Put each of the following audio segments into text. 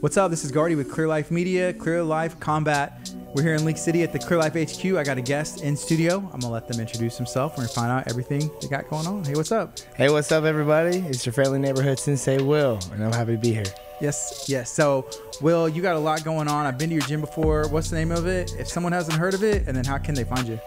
What's up? This is Gardy with Clear Life Media, Clear Life Combat. We're here in Leak City at the Clear Life HQ. I got a guest in studio. I'm going to let them introduce themselves. We're going to find out everything they got going on. Hey, what's up? Hey, what's up, everybody? It's your friendly neighborhood Sensei, Will, and I'm happy to be here. Yes. So, Will, you got a lot going on. I've been to your gym before. What's the name of it? If someone hasn't heard of it, and then how can they find you?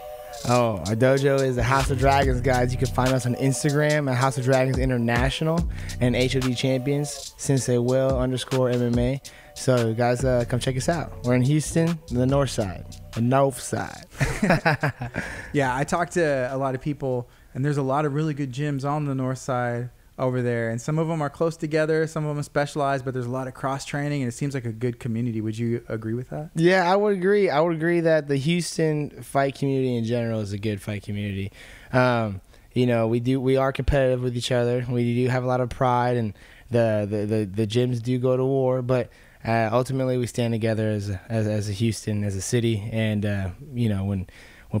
Oh, our dojo is the House of Dragons, guys. You can find us on Instagram at House of Dragons International and HOD Champions, Sensei Will _MMA. So, guys, come check us out. We're in Houston, the north side. The north side. Yeah, I talked to a lot of people, and there's a lot of really good gyms on the north side over there. And some of them are close together. Some of them are specialized, but there's a lot of cross-training, and it seems like a good community. Would you agree with that? Yeah, I would agree. I would agree that the Houston fight community in general is a good fight community. You know, we are competitive with each other. We do have a lot of pride, and the gyms do go to war, but ultimately we stand together as a Houston, as a city, and you know, when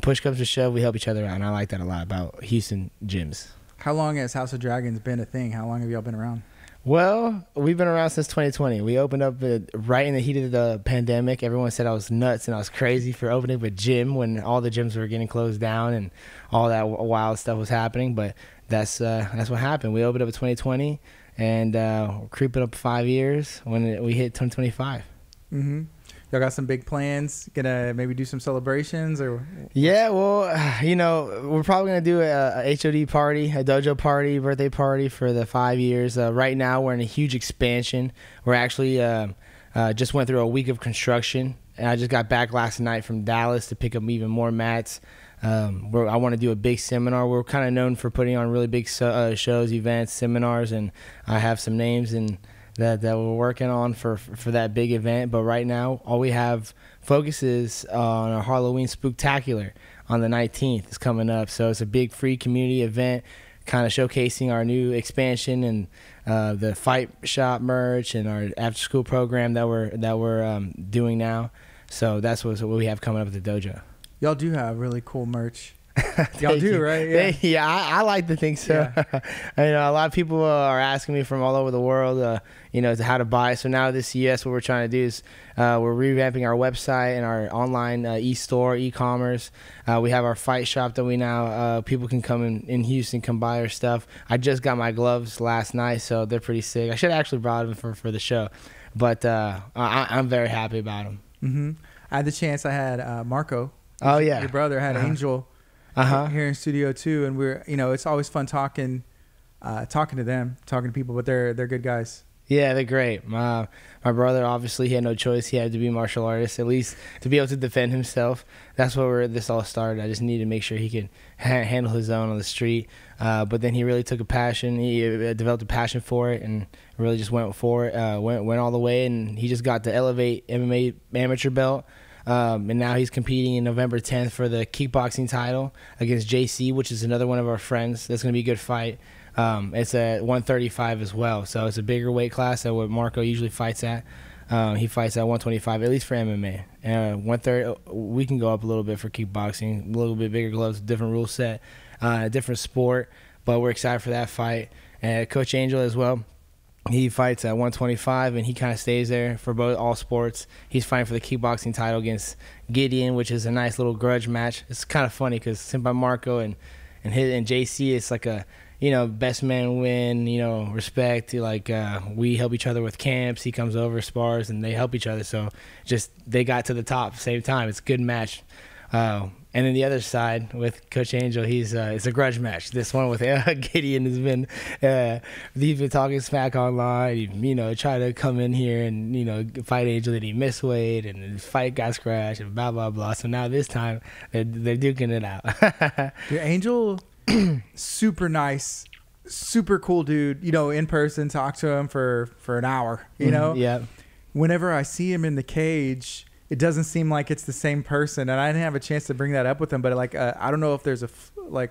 push comes to shove, we help each other out, and I like that a lot about Houston gyms. How long has House of Dragons been a thing? How long have y'all been around? Well, we've been around since 2020. We opened up right in the heat of the pandemic. Everyone said I was nuts and I was crazy for opening up a gym when all the gyms were getting closed down and all that wild stuff was happening. But that's what happened. We opened up in 2020, and we're creeping up 5 years when we hit 2025. Mm-hmm. Y'all got some big plans? Gonna maybe do some celebrations or? Yeah, well, you know, we're probably gonna do a HOD party, a dojo party, birthday party for the 5 years. Right now, we're in a huge expansion. We're actually just went through a week of construction, and I just got back last night from Dallas to pick up even more mats. I want to do a big seminar. We're kind of known for putting on really big shows, events, seminars, and I have some names and that we're working on for that big event. But right now, all we have focuses on our Halloween Spooktacular on the 19th. It's coming up. So it's a big free community event kind of showcasing our new expansion and the fight shop merch and our after school program that we're doing now. So that's what we have coming up at the dojo. Y'all do have really cool merch. Y'all do, right? Yeah, I like to think so. Yeah. You know, a lot of people are asking me from all over the world, you know, how to buy. So now this year, what we're trying to do is we're revamping our website and our online e-store, e-commerce. We have our fight shop that we now people can come in Houston, come buy our stuff. I just got my gloves last night, so they're pretty sick. I should have actually brought them for the show, but I'm very happy about them. Mm-hmm. I had the chance. I had Marco. Oh yeah, your brother had Angel. Here in studio too, and we're, you know, it's always fun talking to them, talking to people, but they're good guys. Yeah, they're great. My brother, obviously, he had no choice. He had to be a martial artist, at least to be able to defend himself. That's where this all started. I just needed to make sure he could handle his own on the street. But then he really took a passion. He developed a passion for it and really just went for it, went all the way, and he just got the Elevate MMA amateur belt. And now he's competing in November 10th for the kickboxing title against JC, which is another one of our friends. That's going to be a good fight. It's at 135 as well, so it's a bigger weight class than what Marco usually fights at. He fights at 125, at least for MMA. 130, we can go up a little bit for kickboxing, a little bit bigger gloves, different rule set, different sport, but we're excited for that fight. And Coach Angel as well. He fights at 125, and he kind of stays there for all sports. He's fighting for the kickboxing title against Gideon, which is a nice little grudge match. It's kind of funny because Senpai Marco and JC, it's like a, you know, best man win, you know, respect. Like we help each other with camps. He comes over, spars, and they help each other. So just they got to the top at the same time. It's a good match. And then the other side with Coach Angel, it's a grudge match. This one with Gideon has been, he's been talking smack online. He, you know, tried to come in here and, you know, fight Angel, that he missed weight, and his fight got scratched and blah blah blah. So now this time they're duking it out. Your Angel, super nice, super cool dude. You know, in person, talk to him for an hour. You know, yeah. Whenever I see him in the cage, it doesn't seem like it's the same person, and I didn't have a chance to bring that up with him. But like, I don't know if there's a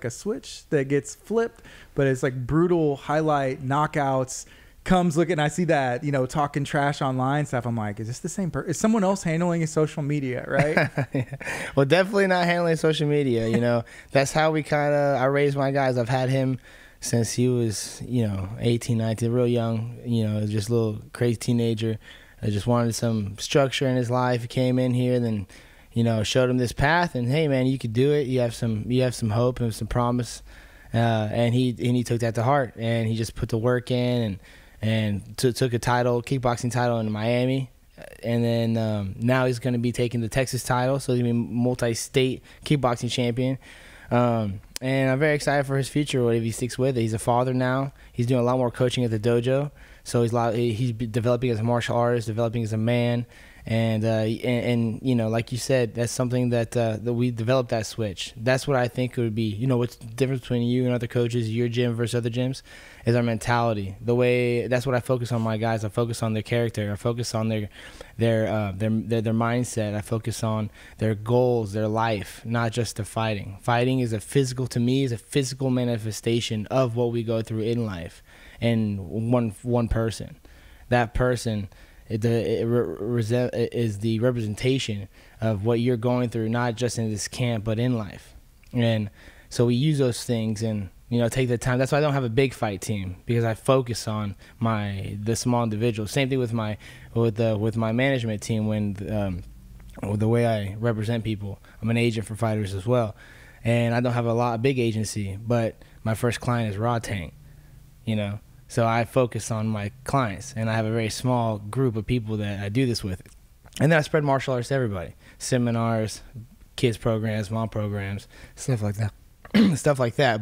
switch that gets flipped, but it's like brutal highlight knockouts. Comes looking, I see that, you know, talking trash online stuff. I'm like, is this the same person? Is someone else handling his social media, right? Yeah. Well, definitely not handling social media. You know, that's how I raised my guys. I've had him since he was, you know, 18, 19, real young. You know, just a little crazy teenager. I just wanted some structure in his life. He came in here, then, showed him this path, and hey, man, you could do it. You have some hope and some promise, and he took that to heart, and he just put the work in, and took a kickboxing title in Miami, and then now he's going to be taking the Texas title, so he's going to be multi-state kickboxing champion. And I'm very excited for his future, if he sticks with it. He's a father now. He's doing a lot more coaching at the dojo. So he's developing as a martial artist, developing as a man. And like you said, that's something that we developed, that switch. That's what I think it would be. What's the difference between you and other coaches, your gym versus other gyms, is our mentality. That's what I focus on my guys. I focus on their character. I focus on their mindset. I focus on their goals, their life, not just the fighting. Fighting is a physical manifestation of what we go through in life. And one person. That person is the representation of what you're going through, not just in this camp, but in life. And so we use those things and, take the time. That's why I don't have a big fight team, because I focus on the small individuals. Same thing with my management team, with the way I represent people. I'm an agent for fighters as well. And I don't have a big agency, but my first client is Raw Tank, So I focus on my clients, and I have a very small group of people that I do this with. And then I spread martial arts to everybody. Seminars, kids programs, mom programs, stuff like that.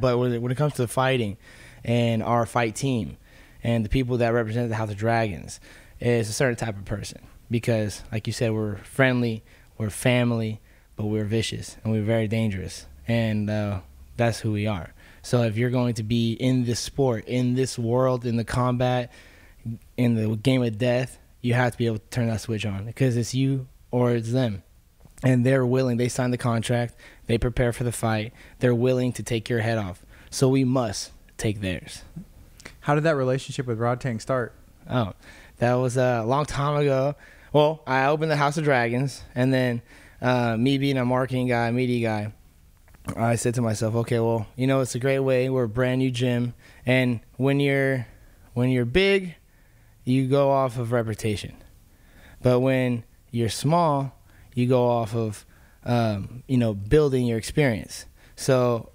But when it comes to fighting and our fight team and the people that represent the House of Dragons, is a certain type of person. Because, like you said, we're friendly, we're family, but we're vicious, and we're very dangerous. And that's who we are. So if you're going to be in this sport, in this world, in the combat, in the game of death, you have to be able to turn that switch on, because it's you or it's them. And they're willing. They sign the contract. They prepare for the fight. They're willing to take your head off. So we must take theirs. How did that relationship with Rod Tang start? Oh, that was a long time ago. Well, I opened the House of Dragons, and then me being a marketing guy, media guy, I said to myself, okay, well, it's a great way. We're a brand new gym, and when you're big, you go off of reputation. But when you're small, you go off of building your experience. So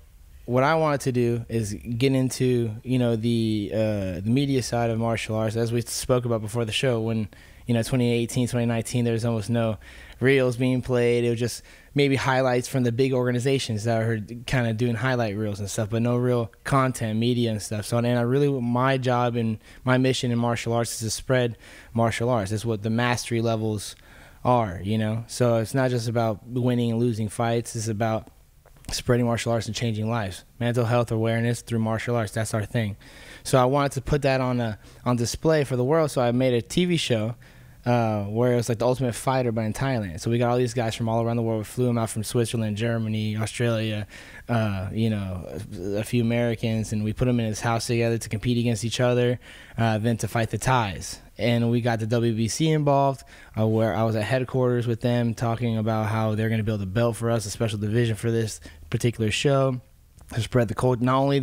what I wanted to do is get into the media side of martial arts, as we spoke about before the show. When 2018, 2019, there was almost no reels being played. It was just maybe highlights from the big organizations that are kind of doing highlight reels and stuff, but no real content, media and stuff. So, my job and my mission in martial arts is to spread martial arts. That's what the mastery levels are, So it's not just about winning and losing fights. It's about spreading martial arts and changing lives. Mental health awareness through martial arts. That's our thing. So I wanted to put that on display for the world. So I made a TV show where it was like The Ultimate Fighter, but in Thailand. So we got all these guys from all around the world. We flew them out from Switzerland, Germany, Australia, a few Americans, and we put them in his house together to compete against each other, then to fight the Thais. And we got the WBC involved, where I was at headquarters with them talking about how they're going to build a belt for us, a special division for this particular show, to spread the culture, not only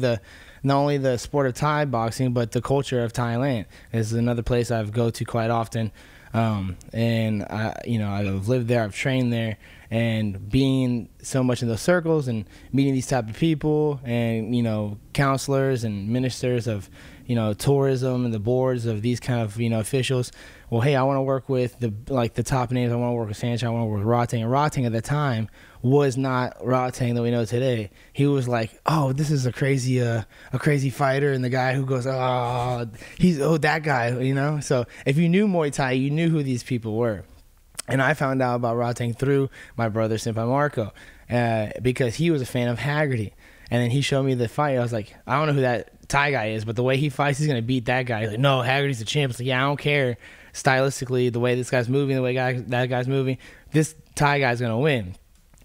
the sport of Thai boxing, but the culture of Thailand. This is another place I go to quite often. And I've lived there, I've trained there, and being so much in those circles and meeting these type of people and, counselors and ministers of, tourism and the boards of these kind of, officials. Well, hey, I want to work with the top names. I want to work with Sensei. I want to work with Rotang. And Rotang at the time was not Rotang that we know today. He was like, oh, this is a crazy fighter, and the guy who goes, he's that guy, So if you knew Muay Thai, you knew who these people were. And I found out about Rotang through my brother Senpai Marco, because he was a fan of Haggerty. And then he showed me the fight. I was like, I don't know who that Thai guy is, but the way he fights, he's gonna beat that guy. He's like, no, Haggerty's the champ. It's like, yeah, I don't care stylistically the way this guy's moving, the way that guy's moving. This Thai guy's gonna win.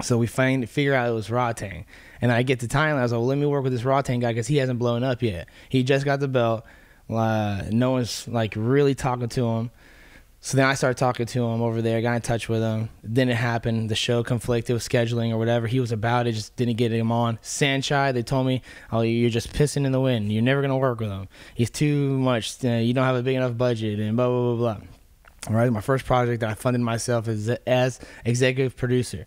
So we figure out it was Rotang. And I get to Thailand. I was like, well, let me work with this Rotang guy because he hasn't blown up yet. He just got the belt. No one's like really talking to him. So then I started talking to him over there, got in touch with him. Then it happened. The show conflicted with scheduling or whatever. He was about it, just didn't get him on. Sanchai, they told me, oh, you're just pissing in the wind. You're never going to work with him. He's too much. You don't have a big enough budget and blah, blah, blah, blah. All right, my first project that I funded myself as executive producer,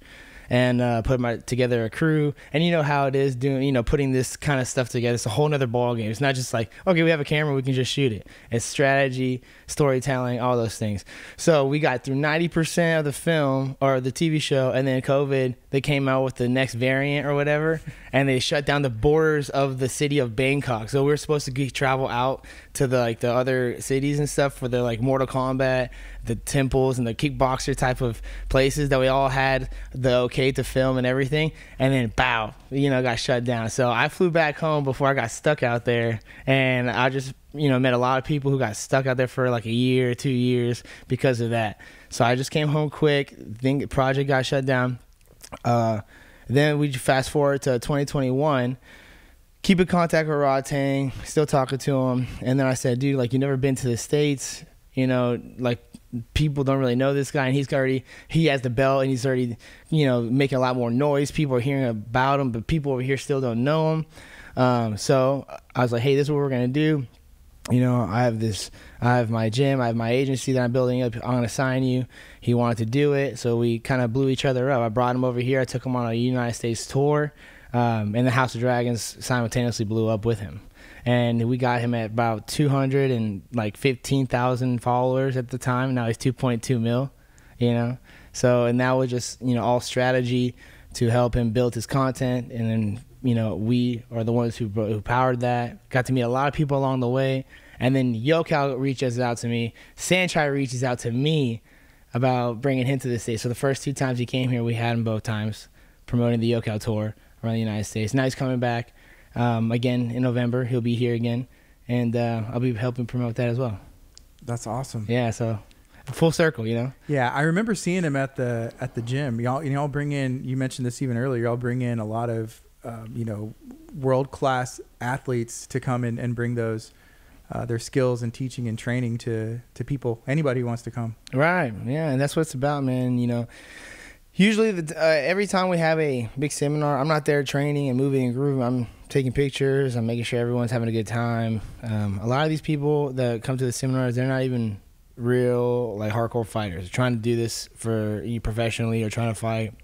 and put together a crew. And you know how it is doing, putting this kind of stuff together. It's a whole nother ball game. It's not just like, okay, we have a camera, we can just shoot it. It's strategy, storytelling, all those things. So we got through 90% of the film or the TV show, and then COVID, they came out with the next variant or whatever, and they shut down the borders of the city of Bangkok. So we were supposed to travel out to the other cities and stuff for the Mortal Kombat, the temples and the kickboxer type of places that we all had the okay to film and everything, and then bow, got shut down. So I flew back home before I got stuck out there, and I just met a lot of people who got stuck out there for like a year, 2 years because of that. So I just came home quick. The project got shut down. Then we fast forward to 2021. Keep in contact with Rod Tang, still talking to him. And then I said, dude, you never been to the States, people don't really know this guy, and he has the belt, and he's already, making a lot more noise. People are hearing about him, but people over here still don't know him. So I was like, hey, this is what we're going to do. I have my gym, I have my agency that I'm building up. I'm going to sign you. He wanted to do it. So we kind of blew each other up. I brought him over here. I took him on a United States tour. And the House of Dragons simultaneously blew up with him. And we got him at about 215,000 followers at the time. Now he's 2.2 mil, So, and that was just, all strategy to help him build his content. And then, we are the ones who powered that. Got to meet a lot of people along the way. And then YoCal reaches out to me. Sensei reaches out to me about bringing him to the States. So the first 2 times he came here, we had him both times promoting the YoCal tour around the United States. Now he's coming back. Again in November, he'll be here again, and I'll be helping promote that as well. That's awesome. Yeah, so full circle, Yeah, I remember seeing him at the gym. Y'all bring in. You mentioned this even earlier. Y'all bring in a lot of world class athletes to come in and bring those their skills and teaching and training to people. Anybody who wants to come. Right. Yeah, and that's what it's about, man. Usually, every time we have a big seminar, I'm not there training and moving and grooving. I'm taking pictures. I'm making sure everyone's having a good time. A lot of these people that come to the seminars, they're not even real hardcore fighters. They're trying to do this for professionally or trying to fight.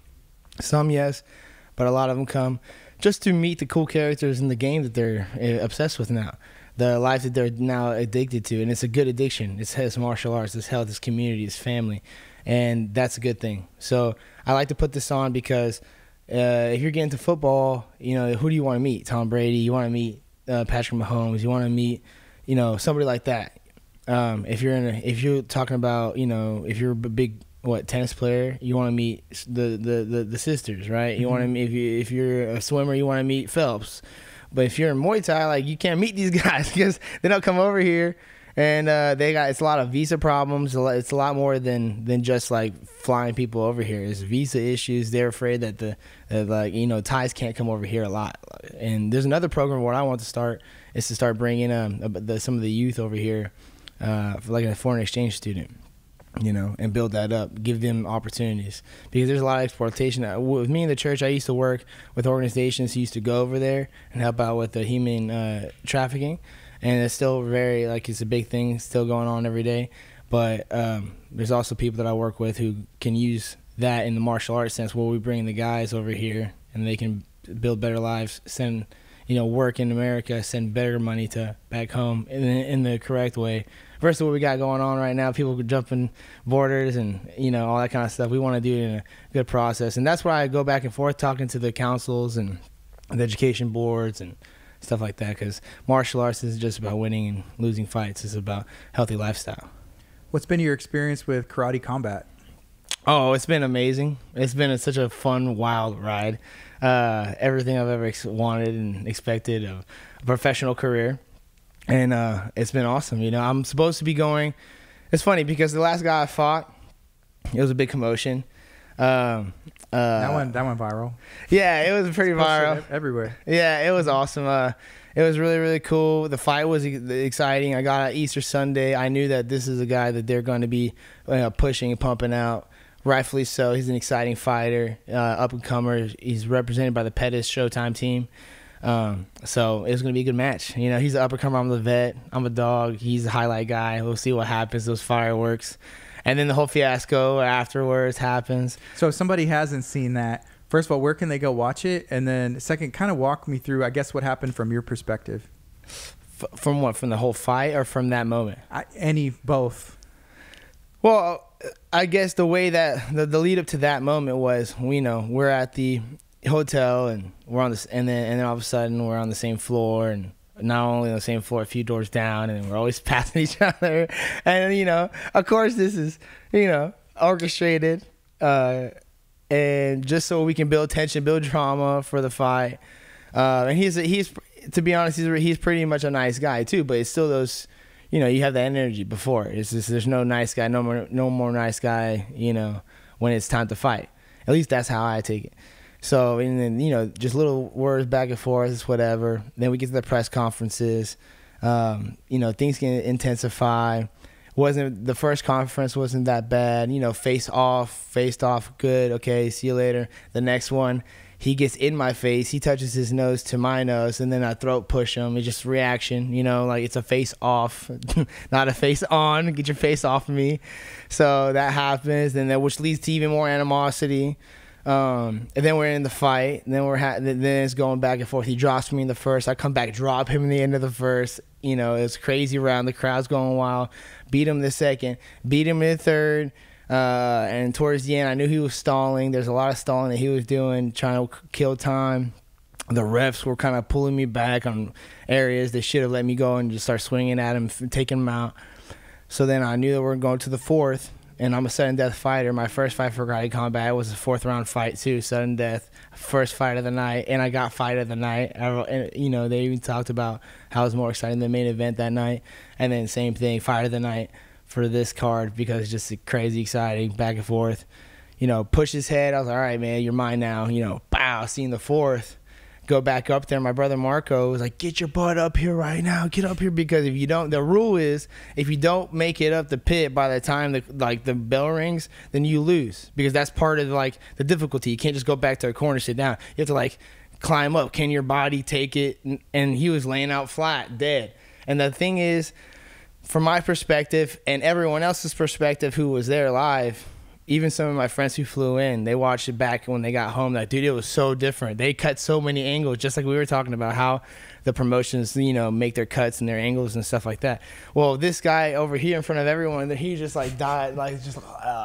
Some, yes, but a lot of them come just to meet the cool characters in the game that they're obsessed with now. The life that they're now addicted to, and it's a good addiction. It's martial arts, it's health, it's community, it's family. And that's a good thing. So I like to put this on because if you're getting to football, who do you want to meet? Tom Brady. You want to meet Patrick Mahomes. You want to meet, somebody like that. If you're talking about, if you're a big tennis player, you want to meet the sisters, right? You want to meet, if you're a swimmer, you want to meet Phelps. But if you're in Muay Thai, you can't meet these guys because they don't come over here. And it's a lot of visa problems. It's a lot more than just flying people over here. It's visa issues. They're afraid that Thais can't come over here a lot. And there's another program where I want to start is to start bringing some of the youth over here, for a foreign exchange student, and build that up, give them opportunities because there's a lot of exploitation. With me in the church, I used to work with organizations who used to go over there and help out with the human trafficking. And it's still very, it's a big thing still going on every day. But there's also people that I work with who can use that in the martial arts sense where we bring the guys over here and they can build better lives, send, work in America, send better money to back home in the correct way. Versus what we got going on right now, people jumping borders and, all that kind of stuff. We want to do it in a good process. And that's why I go back and forth talking to the councils and the education boards and stuff like that, because martial arts isn't just about winning and losing fights. It's about healthy lifestyle. What's been your experience with karate combat? Oh, it's been amazing. It's been such a fun, wild ride. Everything I've ever wanted and expected of a professional career. And it's been awesome. I'm supposed to be going. It's funny because the last guy I fought, it was a big commotion. That went viral. Yeah, it was pretty viral everywhere. Yeah, it was awesome. It was really, really cool. The fight was exciting. I got out Easter Sunday. I knew that this is a guy that they're going to be pushing and pumping out. Rightfully so. He's an exciting fighter, up and comer. He's represented by the Pettis Showtime team. So it was going to be a good match. He's an up and comer. I'm the vet. I'm a dog. He's the highlight guy. We'll see what happens. Those fireworks. And then the whole fiasco afterwards happens. So if somebody hasn't seen that, first of all, where can they go watch it? And then second, kind of walk me through, I guess, what happened from your perspective. From what? From the whole fight or from that moment? Both. Well, I guess the way that the lead up to that moment was, we're at the hotel and we're on this, and then all of a sudden we're on the same floor, and not only on the same floor, a few doors down, and we're always passing each other. And of course, this is orchestrated, and just so we can build tension, build drama for the fight. And he's to be honest, he's pretty much a nice guy too, but it's still those. You have that energy before. It's just, there's no nice guy, no more nice guy, when it's time to fight. At least that's how I take it. So, and then, just little words back and forth, whatever. Then we get to the press conferences. Things can intensify. The first conference wasn't that bad. Faced off, good. Okay, see you later. The next one, he gets in my face. He touches his nose to my nose, and then I throat push him. It's just reaction, like it's a face off, not a face on. Get your face off of me. So that happens, and then which leads to even more animosity. And then we're in the fight. And then it's going back and forth. He drops me in the first. I come back, drop him in the end of the first. It's crazy around. The crowd's going wild. Beat him the second. Beat him in the third. And towards the end, I knew he was stalling. There's a lot of stalling that he was doing, trying to kill time. The refs were kind of pulling me back on areas they should have let me go and just start swinging at him, taking him out. So then I knew that we were going to the fourth, and I'm a sudden death fighter. My first fight for karate combat was a 4th round fight too, sudden death, first fight of the night, and I got fight of the night. They even talked about how it was more exciting than the main event that night, and then same thing, fight of the night for this card, because it's just crazy exciting, back and forth. Push his head. I was like, all right, man, you're mine now. Bow, seeing the fourth. Go back up there. My brother Marco was like, get your butt up here right now. Get up here, because if you don't, the rule is if you don't make it up the pit by the time the bell rings, then you lose, because that's part of the difficulty. You can't just go back to a corner, sit down. You have to climb up. Can your body take it? And he was laying out flat, dead. And the thing is, from my perspective and everyone else's perspective who was there live, even some of my friends who flew in, they watched it back when they got home. Dude, it was so different. They cut so many angles, just like we were talking about how the promotions, make their cuts and their angles and stuff like that. Well, this guy over here in front of everyone, he just died,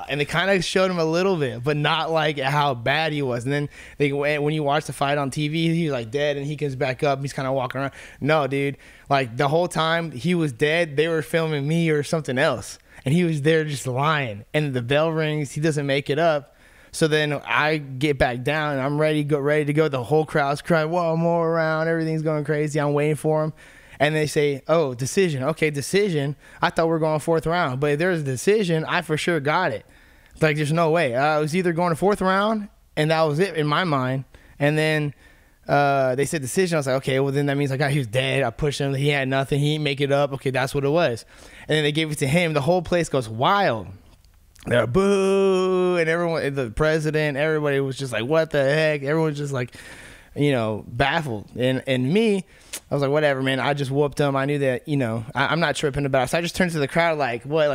and they kind of showed him a little bit, but not how bad he was. And then when you watch the fight on TV, he's dead, and he comes back up. He's kind of walking around. No, dude, the whole time he was dead, they were filming me or something else. And he was there just lying. And the bell rings. He doesn't make it up. So then I get back down, and I'm ready to go. The whole crowd's crying, one more round. Everything's going crazy. I'm waiting for him. And they say, oh, decision. Okay, decision. I thought we were going 4th round. But if there's a decision, I for sure got it. There's no way. I was either going to 4th round, and that was it in my mind. And then they said decision. I was like, okay, well then that means he was dead. I pushed him. He had nothing. He didn't make it up. Okay, that's what it was. And then they gave it to him. The whole place goes wild. They're boo, and everyone, the president, everybody was just what the heck? Everyone's just baffled. And me, I was like, whatever, man. I just whooped them. I knew that, I'm not tripping about it. So I just turned to the crowd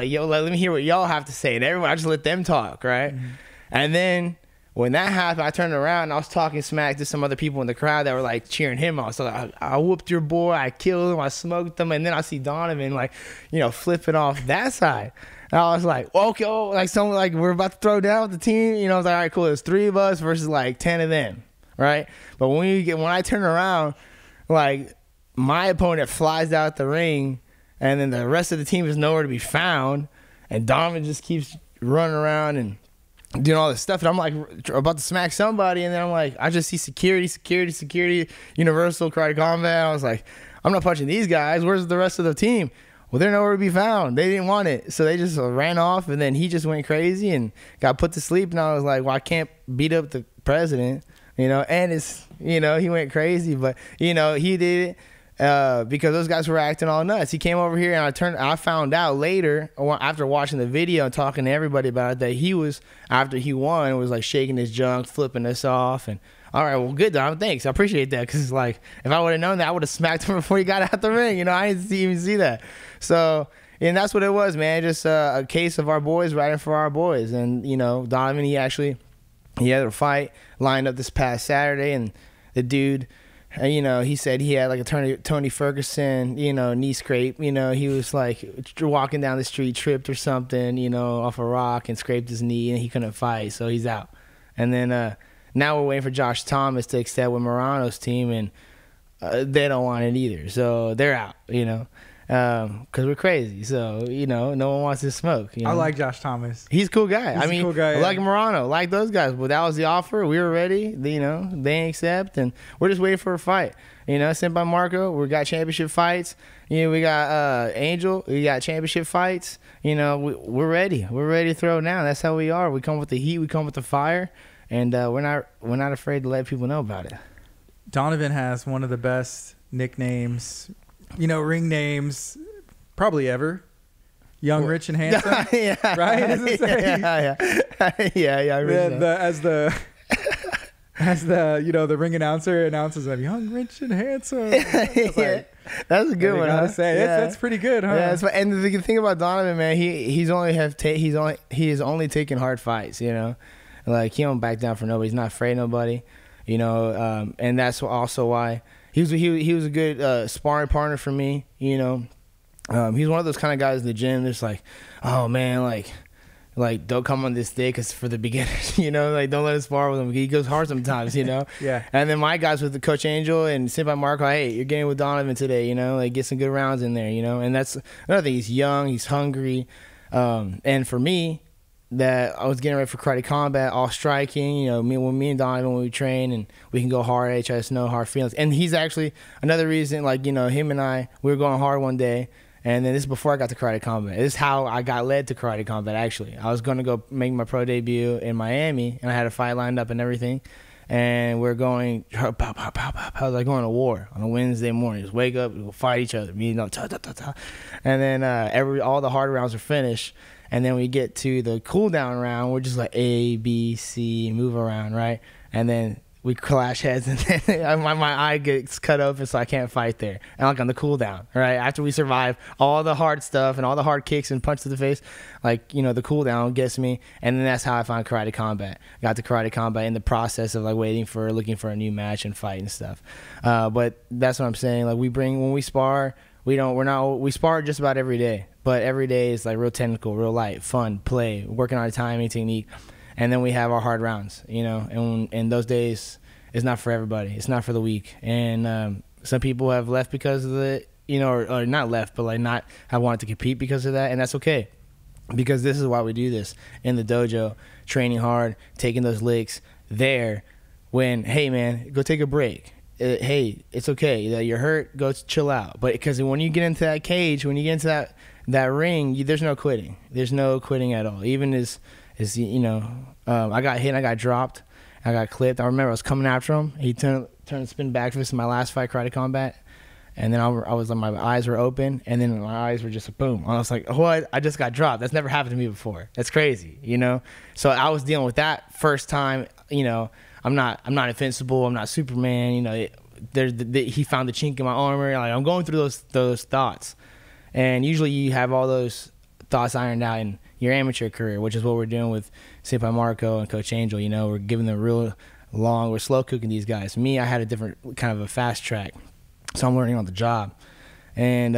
yo, let me hear what y'all have to say. And everyone, I just let them talk, right? Mm-hmm. And then when that happened, I turned around and I was talking smack to some other people in the crowd that were cheering him on. So I whooped your boy, I killed him, I smoked him, and then I see Donovan flipping off that side. And I was like, okay, someone we're about to throw down with the team. I was like, all right, cool. There's 3 of us versus 10 of them, right? But when I turn around, my opponent flies out the ring, and then the rest of the team is nowhere to be found, and Donovan just keeps running around and doing all this stuff, and I'm about to smack somebody, and then I just see security, Universal Karate Combat. I was like, I'm not punching these guys. Where's the rest of the team? Well, they're nowhere to be found. They didn't want it, so they just ran off, and then he just went crazy and got put to sleep. And I was like, well, I can't beat up the president, and it's, he went crazy, but he did it. Because those guys were acting all nuts. He came over here, and I found out later, after watching the video and talking to everybody about it, that he was, after he won, was shaking his junk, flipping us off, and all right, well, good, Dom, thanks, I appreciate that, because if I would have known that, I would have smacked him before he got out the ring. I didn't even see that. So And that's what it was, man. Just a case of our boys riding for our boys. And, you know, Donovan, he had a fight lined up this past Saturday, and the dude, you know, he said he had like a Tony Ferguson, you know, knee scrape. You know, he was like walking down the street, tripped or something, you know, off a rock and scraped his knee, and he couldn't fight, so he's out. And then now we're waiting for Josh Thomas to accept with Morano's team, and they don't want it either, so they're out, you know. Because we're crazy, so, you know, no one wants to smoke. You know? I like Josh Thomas. He's a cool guy. He's a cool guy, like Morano, like those guys. But that was the offer. We were ready. You know, they didn't accept, and we're just waiting for a fight. You know, Sensei Marco, we got championship fights. You know, we got Angel, we got championship fights. You know, we're ready. We're ready to throw down. That's how we are. We come with the heat. We come with the fire, and we're not afraid to let people know about it. Donovan has one of the best nicknames, you know, ring names, probably ever. Young, rich, and handsome. Yeah. Right? Does it say? Yeah. As the you know, the ring announcer announces them, young, rich, and handsome. Yeah. That's a good one. Gotta Huh? say, that's pretty good, huh? Yeah, and the thing about Donovan, man, he has only taken hard fights. You know, like he don't back down for nobody. He's not afraid of nobody. You know, and that's also why he was a good sparring partner for me. You know, he's one of those kind of guys in the gym that's like, oh man, like don't come on this day because for the beginners, you know, like don't let us spar with him. He goes hard sometimes, you know. Yeah. And then my guys with the Coach Angel and Sensei Marco, hey, you're getting with Donovan today, you know, like get some good rounds in there, you know. And that's another thing. He's young, he's hungry, and for me, that I was getting ready for karate combat, all striking, you know, me and Donovan, when we train and we can go hard, HS, no hard feelings. And he's actually another reason, like, you know, him and I, we were going hard one day, and then this is before I got to karate combat. This is how I got led to karate combat, actually. I was going to go make my pro debut in Miami, and I had a fight lined up and everything. And we're going, pow, pow, pow, pow, pow, like going to war on a Wednesday morning. Just wake up, we'll fight each other, you know, ta, ta, ta, ta. And then all the hard rounds are finished. And then we get to the cool down round. We're just like A, B, C, move around, right? And then we clash heads, and then my eye gets cut open, so I can't fight there. And like on the cool down, right? After we survive all the hard stuff and all the hard kicks and punch to the face, like, you know, the cool down gets me. And then that's how I found karate combat. Got to karate combat in the process of like looking for a new match and fight and stuff. But that's what I'm saying. Like when we spar, we spar just about every day. But every day is like real technical, real light, fun, play, working on timing, technique. And then we have our hard rounds, you know, and those days it's not for everybody. It's not for the weak. And some people have left because of it, you know, or not left, but like not have wanted to compete because of that. And that's okay, because this is why we do this in the dojo, training hard, taking those licks there when, hey, man, go take a break. Hey, it's okay that you're hurt, go chill out. But because when you get into that cage, when you get into that ring, there's no quitting. There's no quitting at all. Even as you know, I got hit, I got dropped, I got clipped. I remember I was coming after him. He turned spin back fist in my last fight, karate combat. And then I was like, my eyes were open, and then my eyes were just boom. I was like, what? I just got dropped. That's never happened to me before. That's crazy, you know? So I was dealing with that first time, you know. I'm not invincible. I'm not Superman. You know, he found the chink in my armor. Like, I'm going through those thoughts, and usually you have all those thoughts ironed out in your amateur career, which is what we're doing with Sensei Marco and Coach Angel. You know, we're giving them we're slow cooking these guys. Me, I had a different kind of a fast track, so I'm learning on the job, and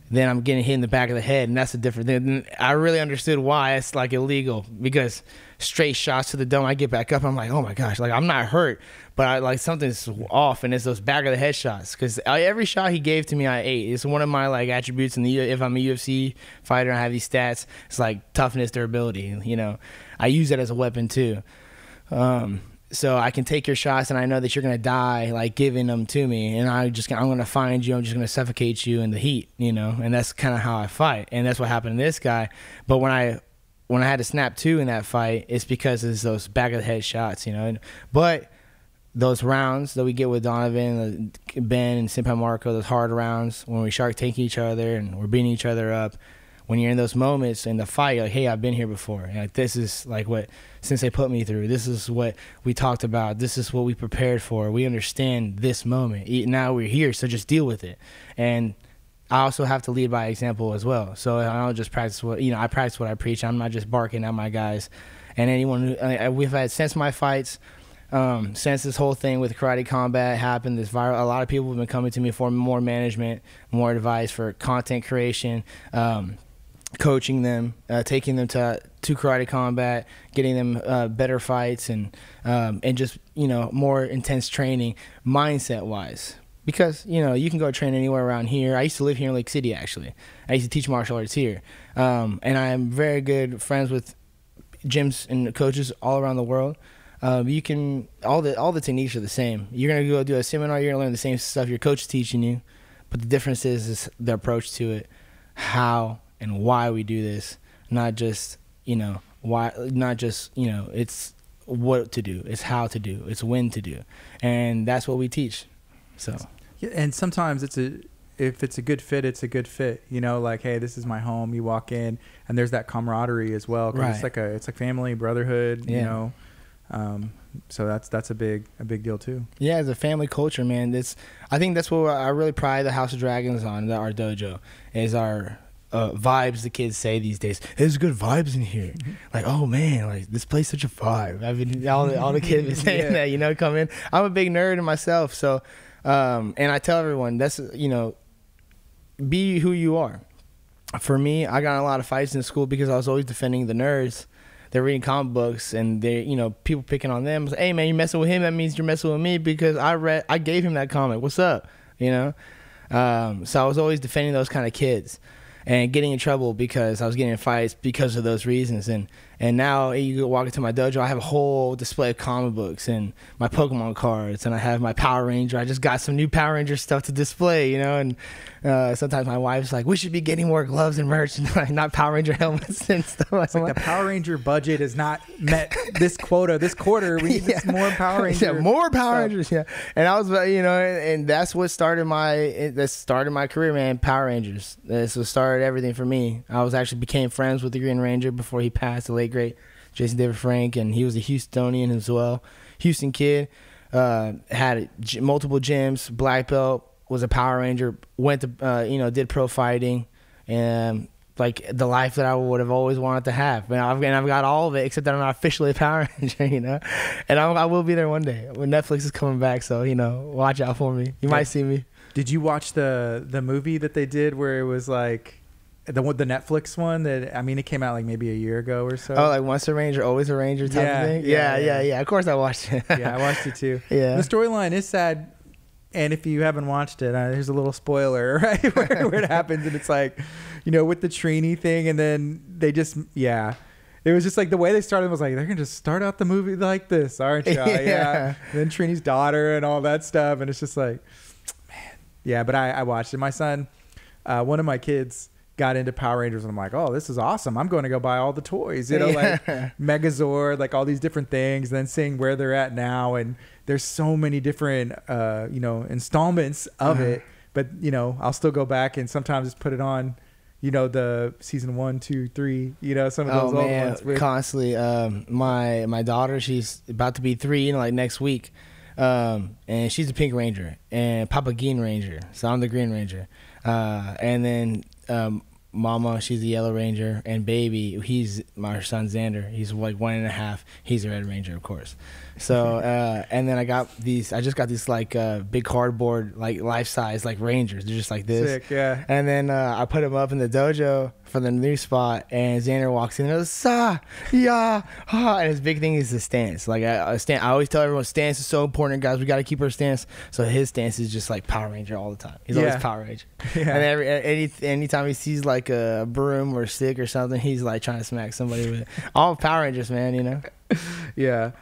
then I'm getting hit in the back of the head, and that's a different thing. I really understood why it's like illegal, because straight shots to the dome, I get back up, I'm like, oh my gosh, like I'm not hurt, but I like something's off, and it's those back of the head shots, because every shot he gave to me, I ate. It's one of my like attributes if I'm a UFC fighter, I have these stats. It's like toughness, durability. You know, I use that as a weapon too. So I can take your shots, and I know that you're gonna die, like giving them to me, and I'm gonna find you. I'm just gonna suffocate you in the heat, you know. And that's kind of how I fight, and that's what happened to this guy. But when I had to snap two in that fight, it's because it's those back of the head shots, you know. But those rounds that we get with Donovan, Ben, and Sensei Marco, those hard rounds when we shark tank each other and we're beating each other up. When you're in those moments in the fight, like, hey, I've been here before. And like, this is like what Sensei put me through. This is what we talked about. This is what we prepared for. We understand this moment. Now we're here, so just deal with it. And I also have to lead by example as well. So I don't just practice I practice what I preach. I'm not just barking at my guys. And anyone we've had since my fights, since this whole thing with karate combat happened, this viral, a lot of people have been coming to me for more management, more advice for content creation, coaching them, taking them to karate combat, getting them better fights, and just more intense training mindset wise. Because you can go train anywhere around here. I used to live here in Lake City, actually. I used to teach martial arts here, and I am very good friends with gyms and coaches all around the world. You can all the techniques are the same. You're gonna go do a seminar. You're gonna learn the same stuff your coach is teaching you, but the difference is the approach to it, how and why we do this. Not just why. Not just it's what to do. It's how to do. It's when to do, and that's what we teach. So. Yeah, and sometimes if it's a good fit, it's a good fit. Like, hey, this is my home. You walk in, and there's that camaraderie as well. 'Cause Right. it's like family, brotherhood. Yeah. So that's a big deal too. Yeah, as a family culture, man. I think that's what I really pride the House of Dragons on. Our dojo is our vibes. The kids say these days, there's good vibes in here. Like, oh man, like this place such a vibe. I mean, all the kids been saying that. Come in. I'm a big nerd in myself, so and I tell everyone that's be who you are. For me, I got in a lot of fights in school because I was always defending the nerds. They're reading comic books and they, people picking on them. Hey man, you messing with him, that means you're messing with me because I gave him that comic. What's up? So I was always defending those kind of kids and getting in trouble because I was getting in fights because of those reasons. And now you go walk into my dojo, I have a whole display of comic books and my Pokemon cards, and I have my Power Ranger. I just got some new Power Ranger stuff to display, and sometimes my wife's like, we should be getting more gloves and merch and not Power Ranger helmets and stuff. It's like the Power Ranger budget has not met this quota this quarter. We need more Power Rangers. Yeah, more Power Rangers. Yeah, and I was, and that's what started my career, man. Power Rangers. That's what started everything for me. I became friends with the Green Ranger before he passed, the late great Jason David Frank, and he was a Houstonian as well. Houston kid, had multiple gyms, black belt, was a Power Ranger, went to did pro fighting, and like the life that I would have always wanted to have. And I've got all of it except that I'm not officially a Power Ranger, and I will be there one day when Netflix is coming back. So watch out for me. You might see me. Did you watch the movie that they did where it was like the Netflix one that, it came out like maybe a year ago or so? Oh, like once a Ranger, always a Ranger type of thing? Yeah. Of course I watched it. Yeah, I watched it too. Yeah. The storyline is sad. And if you haven't watched it, here's a little spoiler, right? where it happens. And it's like, with the Trini thing. And then they just, it was just like the way they started was like, they're going to just start out the movie like this, aren't you? Yeah. And then Trini's daughter and all that stuff. And it's just like, man. Yeah, but I watched it. My son, one of my kids, got into Power Rangers, and I'm like, oh, this is awesome. I'm going to go buy all the toys, like Megazord, like all these different things, and then seeing where they're at now. And there's so many different, installments of it, but I'll still go back and sometimes just put it on, the season 1, 2, 3, some of those old ones. Constantly. My daughter, she's about to be 3, like next week. And she's the Pink Ranger and Papa Green Ranger. So I'm the Green Ranger. And then, Mama, she's the Yellow Ranger, and baby, he's my son Xander. He's like 1.5. He's a Red Ranger, of course. So, and then I just got these like big cardboard, like life size, like Rangers. They're just like this. Sick, yeah. And then I put them up in the dojo for the new spot, and Xander walks in and goes, "Sa, ya, ha," and his big thing is the stance. Like I always tell everyone, stance is so important, guys. We got to keep our stance. So his stance is just like Power Ranger all the time. He's always Power Ranger. Yeah. And anytime he sees like a broom or a stick or something, he's like trying to smack somebody with it. All Power Rangers, man. Yeah.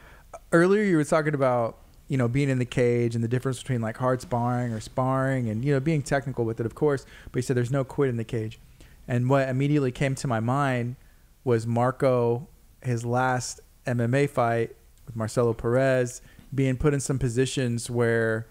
Earlier you were talking about being in the cage and the difference between like hard sparring or sparring and being technical with it, of course, but you said there's no quit in the cage. And what immediately came to my mind was Marco, his last MMA fight with Marcelo Perez, being put in some positions where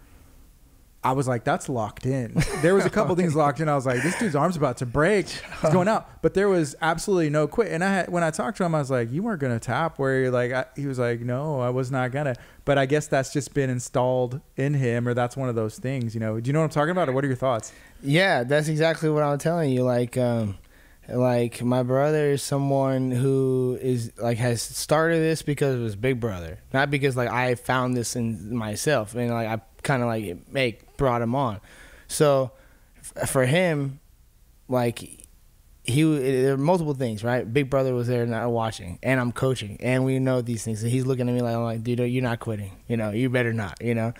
I was like, that's locked in. There was a couple things locked in. I was like, this dude's arm's about to break. He's going out. But there was absolutely no quit. And when I talked to him, I was like, you weren't going to tap. Where you're like, he was like, no, I was not going to. But I guess that's just been installed in him, or that's one of those things, you know. Do you know what I'm talking about, or what are your thoughts? Yeah, that's exactly what I'm telling you. Like my brother is someone who is like has started this because of his big brother, not because like I found this in myself, and like I kind of like brought him on. So for him, like there are multiple things, right? Big brother was there not watching, and I'm coaching, and we know these things, and he's looking at me like, I'm like, dude, you're not quitting, you know, you better not, you know.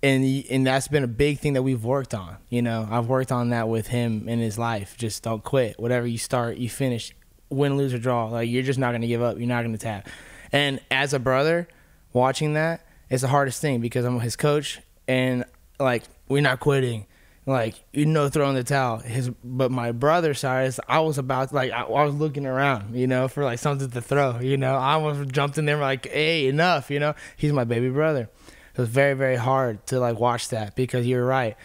And that's been a big thing that we've worked on. You know, I've worked on that with him in his life. Just don't quit. Whatever you start, you finish. Win, lose, or draw. Like, you're just not going to give up. You're not going to tap. And as a brother, watching that, it's the hardest thing because I'm his coach. And, like, we're not quitting. Like, you know, throwing the towel. But my brother's side is I was about, like, I was looking around, you know, for, like, something to throw. You know, I almost jumped in there like, hey, enough, you know. He's my baby brother. It was very, very hard to, like, watch that because you're right.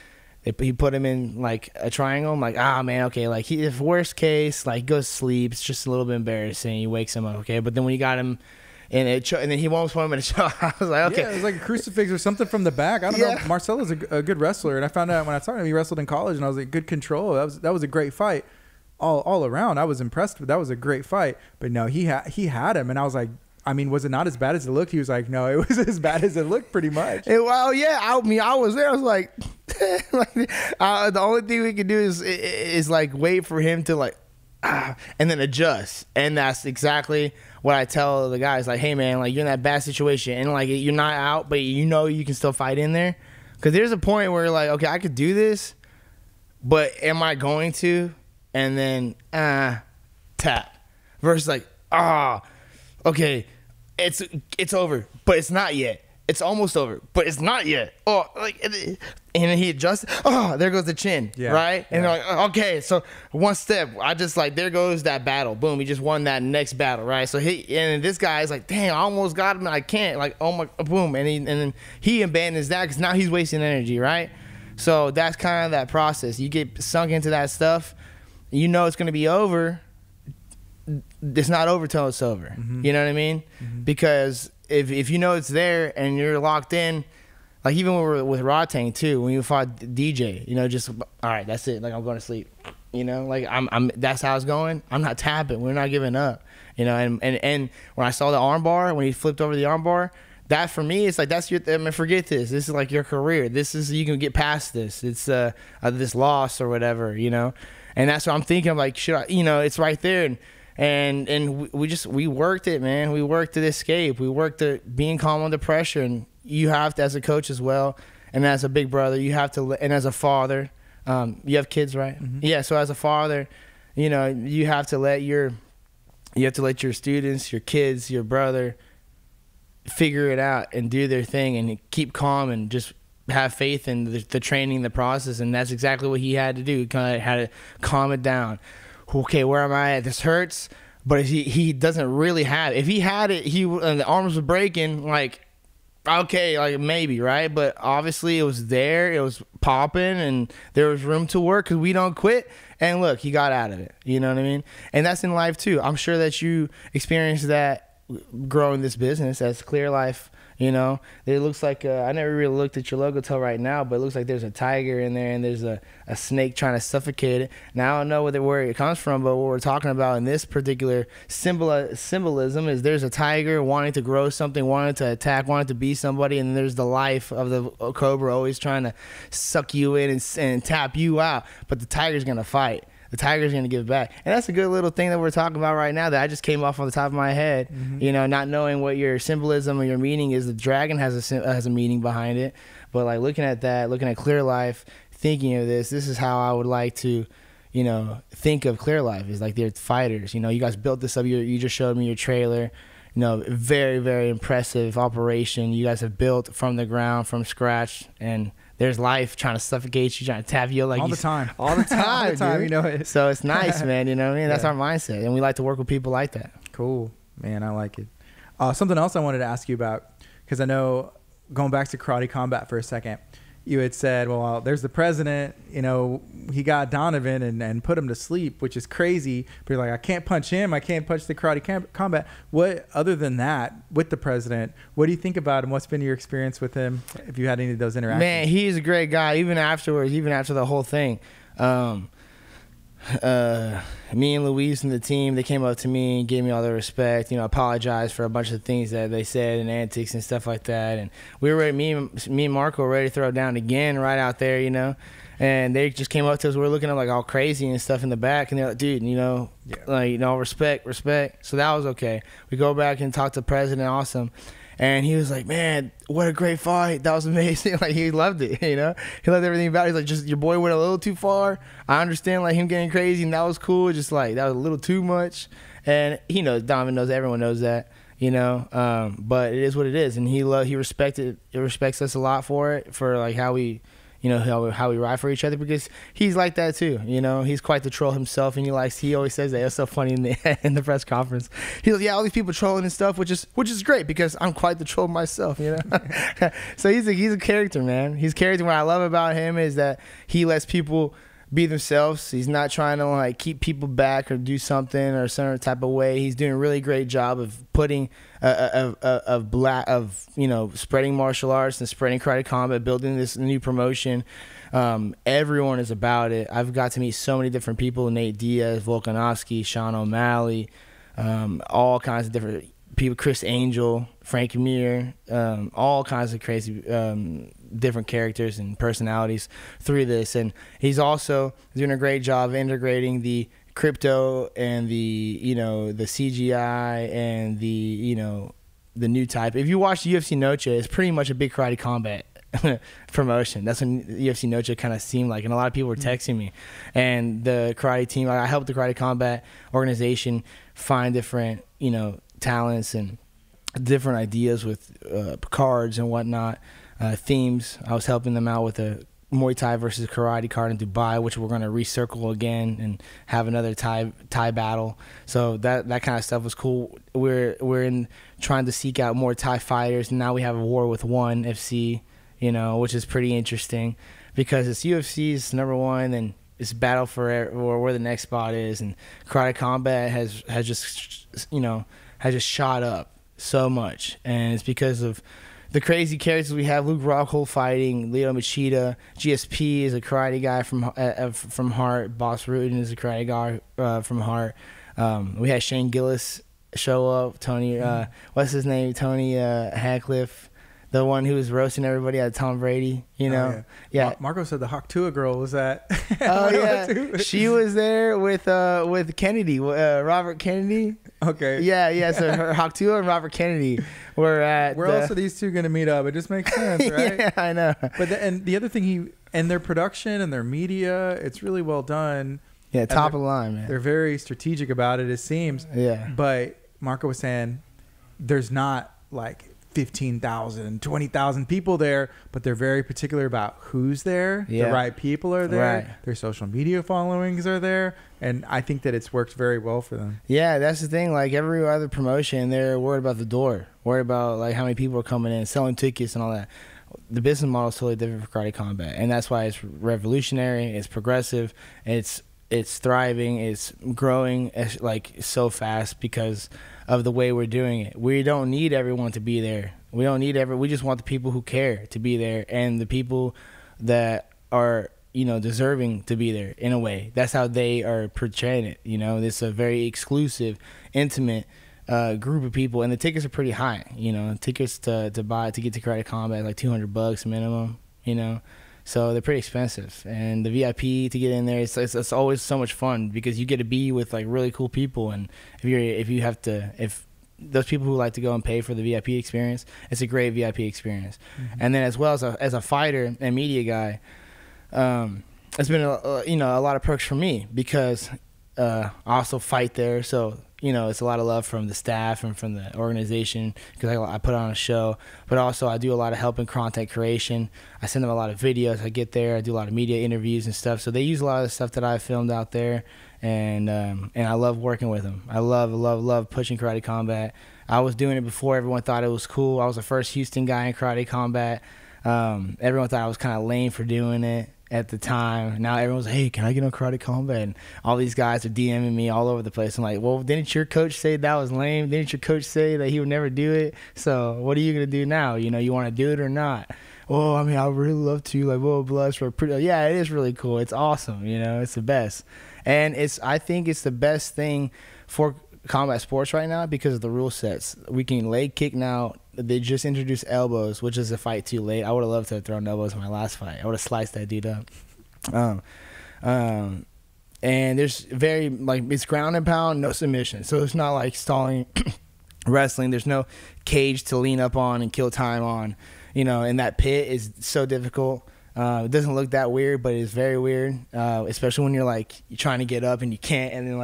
He put him in, like, a triangle. I'm like, man, okay. Like, if worst case, like, goes to sleep. It's just a little bit embarrassing. He wakes him up, okay? But then when you got him and then he won't put him in a choke, I was like, okay. Yeah, it was like a crucifix or something from the back. I don't know. Marcelo's a good wrestler. And I found out when I saw him, he wrestled in college, and I was like, good control. That was a great fight all around. I was impressed with that. Was a great fight. But no, he had him, and I was like, I mean, was it not as bad as it looked? He was like, no, it was as bad as it looked pretty much. Well, yeah. I mean, I was there. I was like, the only thing we could do is like wait for him to like, and then adjust. And that's exactly what I tell the guys. Like, hey, man, like you're in that bad situation. And like you're not out, but you know you can still fight in there. Because there's a point where you're like, okay, I could do this, but am I going to? And then tap. Versus like, okay. It's over, but it's not yet. It's almost over, but it's not yet. Oh, like, and then he adjusts. Oh, there goes the chin, right? And they're like, okay, so one step. I just like, there goes that battle. Boom, he just won that next battle, right? So and this guy is like, dang, I almost got him. I can't. Like, oh my, boom, and then he abandons that because now he's wasting energy, right? So that's kind of that process. You get sunk into that stuff. You know it's gonna be over. It's not over till it's over. Mm-hmm. You know what I mean? Mm-hmm. Because if you know it's there and you're locked in, like even when we were with Rotang too, when you fought DJ, you know, just all right, that's it. Like I'm going to sleep. You know, like I'm that's how it's going. I'm not tapping. We're not giving up. You know, and when I saw the armbar, when he flipped over the armbar, that for me, it's like that's your. I mean, forget this. This is like your career. This is you can get past this. It's this loss or whatever. You know, and that's what I'm thinking. I'm like, should I? You know, it's right there. And we worked it, man. We worked at escape. We worked at being calm under pressure. And you have to, as a coach as well, and as a big brother, you have to, and as a father, you have kids, right? Mm-hmm. Yeah. So as a father, you know, you have to let your students, your kids, your brother, figure it out and do their thing and keep calm and just have faith in the training, the process. And that's exactly what he had to do. He kind of had to calm it down. Okay, where am I at? This hurts, but he doesn't really have it. If he had it, and the arms were breaking, like, okay, like maybe, right? But obviously it was there, it was popping, and there was room to work because we don't quit. And look, he got out of it. You know what I mean? And that's in life too. I'm sure that you experienced that growing this business as Clear Life. You know, it looks like I never really looked at your logo till right now, but it looks like there's a tiger in there and there's a snake trying to suffocate it. Now I don't know where it comes from, but what we're talking about in this particular symbolism is there's a tiger wanting to grow something, wanting to attack, wanting to be somebody, and there's the life of the cobra always trying to suck you in and tap you out, but the tiger's going to fight. The tiger's going to give back. And that's a good little thing that we're talking about right now that I just came off on the top of my head. Mm-hmm. You know, not knowing what your symbolism or your meaning is. The dragon has a meaning behind it. But, like, looking at that, looking at Clear Life, thinking of this is how I would like to, you know, think of Clear Life. Is like they're fighters. You know, you guys built this up. You just showed me your trailer. You know, very, very impressive operation. You guys have built from the ground, from scratch, and there's life trying to suffocate you, trying to tap you like all the time, all the time, dude. You know it. So it's nice, man. You know what I mean? That's our mindset, and we like to work with people like that. Cool, man. I like it. Something else I wanted to ask you about, because I know going back to karate combat for a second, you had said, well, there's the president, you know, he got Donovan and put him to sleep, which is crazy. But you're like, I can't punch him. I can't punch the karate combat. What, other than that, with the president, what do you think about him? What's been your experience with him, if you had any of those interactions? Man, he's a great guy. Even afterwards, even after the whole thing, me and Luis and the team, they came up to me and gave me all the respect, you know, apologized for a bunch of things that they said and antics and stuff like that. And we were ready, me and Marco were ready to throw it down again right out there, you know. And they just came up to us. We were looking at like all crazy and stuff in the back, and they're like, dude, you know, like, you know, respect. So that was okay. We go back and talk to President Awesome. And he was like, man, what a great fight. That was amazing. Like, he loved it, you know? He loved everything about it. He's like, just your boy went a little too far. I understand, like, him getting crazy, and that was cool. Just, like, that was a little too much. And he knows, Donovan knows, everyone knows that, you know? But it is what it is. And he respects us a lot for it, for, like, how we, you know, how we ride for each other, because he's like that too, you know. He's quite the troll himself, and he always says that. It's so funny in the press conference. He goes, yeah, all these people trolling and stuff, which is great, because I'm quite the troll myself, you know. So he's a character, man. He's a character. What I love about him is that he lets people be themselves. He's not trying to like keep people back or do something or a certain type of way. He's doing a really great job of putting you know, spreading martial arts and spreading karate combat, building this new promotion. Everyone is about it. I've got to meet so many different people: Nate Diaz, Volkanovski, Sean O'Malley, all kinds of different people, Chris Angel, Frank Mir, all kinds of crazy different characters and personalities through this. And he's also doing a great job of integrating the crypto and the, you know, the CGI and the, you know, the new type. If you watch UFC Noche, it's pretty much a big karate combat promotion. That's when UFC Noche kind of seemed like, and a lot of people were texting me. And the karate team, I helped the karate combat organization find different, you know, talents and different ideas with cards and whatnot, themes. I was helping them out with a Muay Thai versus karate card in Dubai, which we're going to recircle again and have another Thai battle. So that kind of stuff was cool. We're in trying to seek out more Thai fighters, and now we have a war with one FC, you know, which is pretty interesting, because it's UFC's #1 and it's battle for where the next spot is, and karate combat has just, you know, has just shot up so much, and it's because of the crazy characters we have. Luke Rockhold fighting Leo Machida. GSP is a karate guy from Heart. Boss Rudin is a karate guy from Heart. We had Shane Gillis show up. Tony, what's his name? Tony Hackcliffe, the one who was roasting everybody at Tom Brady. You know, oh, yeah. Marco said the Hawk Tua girl was that. Oh yeah, she was there with Kennedy, Robert Kennedy. Okay. Yeah. So her Hawk Tua and Robert Kennedy were at. Where else are these two going to meet up? It just makes sense, right? Yeah, I know. But and the other thing, and their production and their media, it's really well done. Yeah, top of the line, man. They're very strategic about it, it seems. Yeah. But Marco was saying there's not like 15,000, 20,000 people there, but they're very particular about who's there. Yeah. The right people are there. Right. Their social media followings are there. And I think that it's worked very well for them. Yeah, that's the thing. Like every other promotion, they're worried about the door, worried about like how many people are coming in, selling tickets and all that. The business model is totally different for karate combat, and that's why it's revolutionary, it's progressive, it's thriving, it's growing like so fast because of the way we're doing it. We don't need everyone to be there. We don't need we just want the people who care to be there, and the people that are, you know, deserving to be there in a way. That's how they are portraying it. You know, it's a very exclusive, intimate group of people, and the tickets are pretty high. You know, tickets to buy to get to karate combat like $200 minimum. You know, so they're pretty expensive, and the VIP to get in there, it's always so much fun because you get to be with like really cool people, and if those people who like to go and pay for the VIP experience, it's a great VIP experience. Mm-hmm. And then as well as a fighter and media guy, it's been a lot of perks for me because I also fight there, so you know it's a lot of love from the staff and from the organization because I put on a show, but also I do a lot of help in content creation. I send them a lot of videos. I get there, I do a lot of media interviews and stuff, so they use a lot of the stuff that I filmed out there, and I love working with him. I love pushing karate combat. I was doing it before everyone thought it was cool. I was the first Houston guy in karate combat. Everyone thought I was kind of lame for doing it at the time. Now everyone's like, hey, can I get on karate combat? And all these guys are DMing me all over the place. I'm like, well, didn't your coach say that was lame? Didn't your coach say that he would never do it? So what are you going to do now? You want to do it or not? Oh, I mean, I would really love to. Like, whoa, bless for pretty. Yeah, it is really cool. It's awesome. It's the best. And I think it's the best thing for combat sports right now because of the rule sets. We can leg kick now. They just introduced elbows, which is a fight too late. I would have loved to have thrown elbows in my last fight. I would have sliced that dude up. And there's it's ground and pound, no submission. So it's not like stalling wrestling. There's no cage to lean up on and kill time on. And that pit is so difficult. It doesn't look that weird, but it's very weird, especially when you're trying to get up and you can't, and then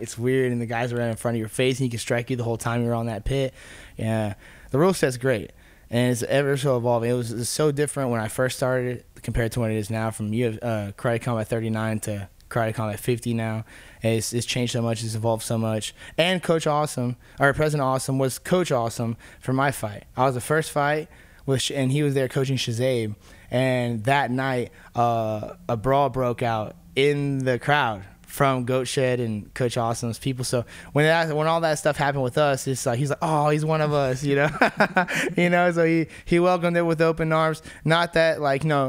it's weird, and the guys are right in front of your face and he can strike you the whole time you're on that pit. Yeah, the rule set's great, and it's ever so evolving. It was so different when I first started compared to what it is now, from Karate Combat 39 to Karate Combat 50 now. It's changed so much, it's evolved so much. And President Awesome was Coach Awesome for my fight. I was the first fight, and he was there coaching Shazab. And that night, a brawl broke out in the crowd from Goat Shed and Coach Awesome's people. So when all that stuff happened with us, it's like he's like, oh, he's one of us, So he welcomed it with open arms. Not that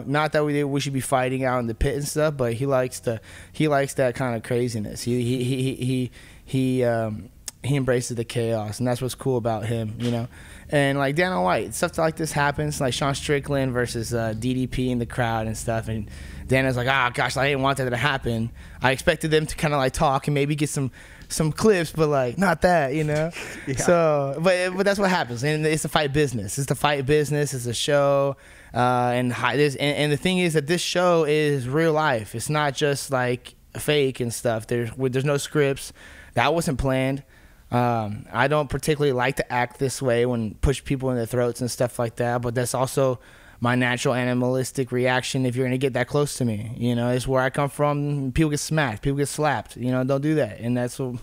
not that we should be fighting out in the pit and stuff, but he likes that kind of craziness. He embraces the chaos, and that's what's cool about him, And like Dana White, stuff like this happens, like Sean Strickland versus DDP in the crowd and stuff. And Dana's like, gosh, I didn't want that to happen. I expected them to kind of talk and maybe get some clips, but not that, Yeah. So, but that's what happens, and it's a fight business. It's a show, and the thing is that this show is real life. It's not just fake and stuff. There's no scripts. That wasn't planned. I don't particularly like to act this way when push people in their throats and stuff like that, but that's also my natural animalistic reaction if you're going to get that close to me. It's where I come from. People get smacked. People get slapped. Don't do that. And that's what,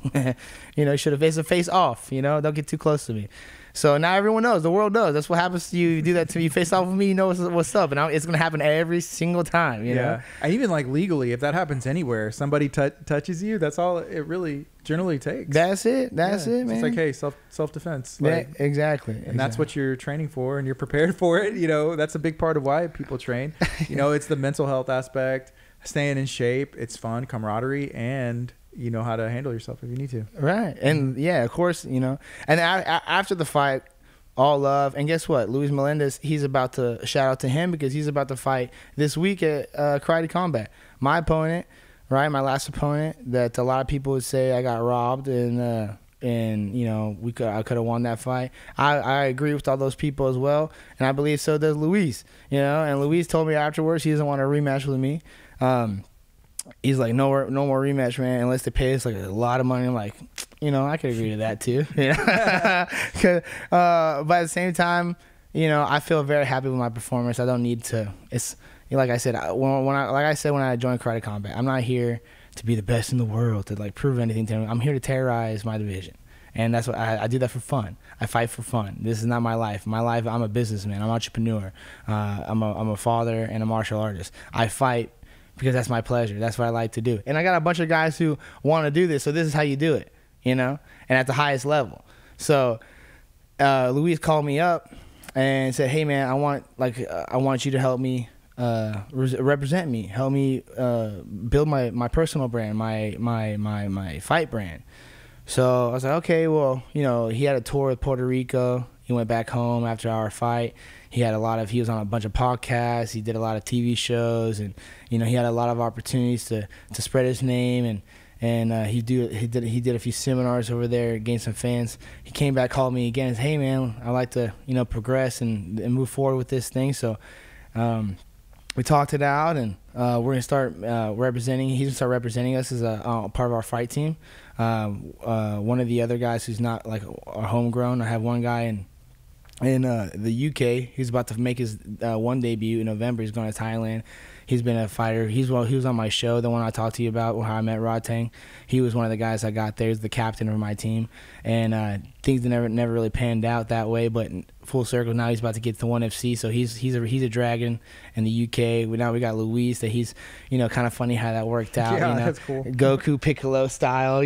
should have face off. Don't get too close to me. So now everyone knows. The world knows. That's what happens to you. You do that to me. You face off with me, you know what's up. And it's going to happen every single time, you know? I even legally, if that happens anywhere, somebody touches you, that's all it really generally takes. That's it, man. It's like, hey, self-defense. Yeah, exactly. And that's what you're training for, and you're prepared for it. That's a big part of why people train. It's the mental health aspect, staying in shape. It's fun, camaraderie, and you know how to handle yourself if you need to. Right. And yeah, of course, and after the fight, all love. And guess what? Luis Melendez, he's about to, shout out to him, because he's about to fight this week at Karate Combat. My opponent, right? My last opponent that a lot of people would say I got robbed, and I could have won that fight. I agree with all those people as well, and I believe so does Luis. And Luis told me afterwards he doesn't want a rematch with me. He's like, no more rematch, man, unless they pay us a lot of money. I'm like, I could agree to that too. But at the same time, I feel very happy with my performance. I don't need to. It's like I said, when I joined Karate Combat, I'm not here to be the best in the world, to prove anything to them. I'm here to terrorize my division. And that's what I do, that for fun. I fight for fun. This is not my life. My life, I'm a businessman. I'm an entrepreneur. I'm a father and a martial artist. I fight because that's my pleasure. That's what I like to do. And I got a bunch of guys who want to do this, so this is how you do it, and at the highest level. So Luis called me up and said, hey, man, I want you to help me represent me, help me build my personal brand, my fight brand. So I was like, okay, well, he had a tour with Puerto Rico. He went back home after our fight. He was on a bunch of podcasts. He did a lot of TV shows, and he had a lot of opportunities to spread his name, and he did a few seminars over there, gained some fans. He came back, called me again, and said, hey, man, I like to progress and move forward with this thing. So we talked it out, and we're gonna start representing. He's gonna start representing us as a part of our fight team. One of the other guys who's not our homegrown. I have one guy in the UK. He's about to make his one debut in November. He's going to Thailand. He's been a fighter. He was on my show, the one I talked to you about, how I met Rod Tang. He was one of the guys I got there. He's the captain of my team, and things never really panned out that way. But full circle, now he's about to get to 1FC, so he's a dragon in the UK. Now we got Luis. That he's kind of funny how that worked out. Yeah, that's cool. Goku Piccolo style.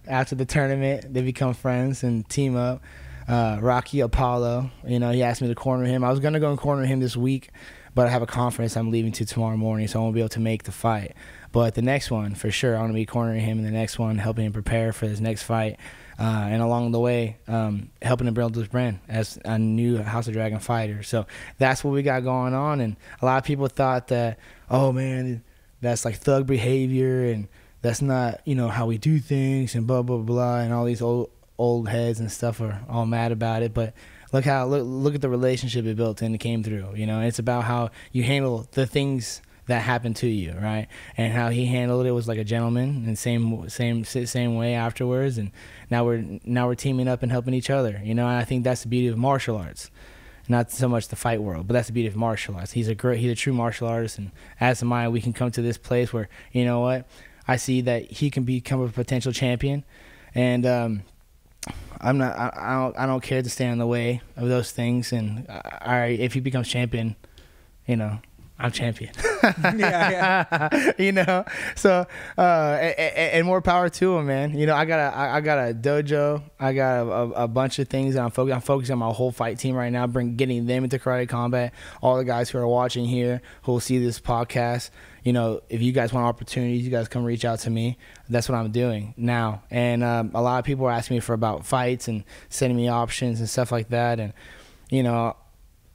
After the tournament, they become friends and team up. Rocky Apollo, he asked me to corner him. I was gonna go and corner him this week, but I have a conference I'm leaving to tomorrow morning, so I won't be able to make the fight. But the next one, for sure, I'm going to be cornering him in the next one, helping him prepare for his next fight. And along the way, helping him build his brand as a new House of Dragon fighter. So that's what we got going on. And a lot of people thought that, oh, man, that's like thug behavior and that's not, how we do things and blah, blah, blah. And all these old heads and stuff are all mad about it. But look at the relationship it built and it came through. It's about how you handle the things that happened to you, right? And how he handled it was like a gentleman, and same way afterwards. And now we're teaming up and helping each other. And I think that's the beauty of martial arts, not so much the fight world, but that's the beauty of martial arts. He's a true martial artist, and as am I. We can come to this place where I see that he can become a potential champion, and I don't care to stand in the way of those things. And if he becomes champion, I'm champion. Yeah. So and more power to him, man. I got a dojo. I got a bunch of things that I'm focusing on my whole fight team right now, getting them into karate combat. All the guys who are watching here who will see this podcast, if you guys want opportunities, you guys come reach out to me. That's what I'm doing now. And a lot of people are asking me about fights and sending me options and stuff like that. And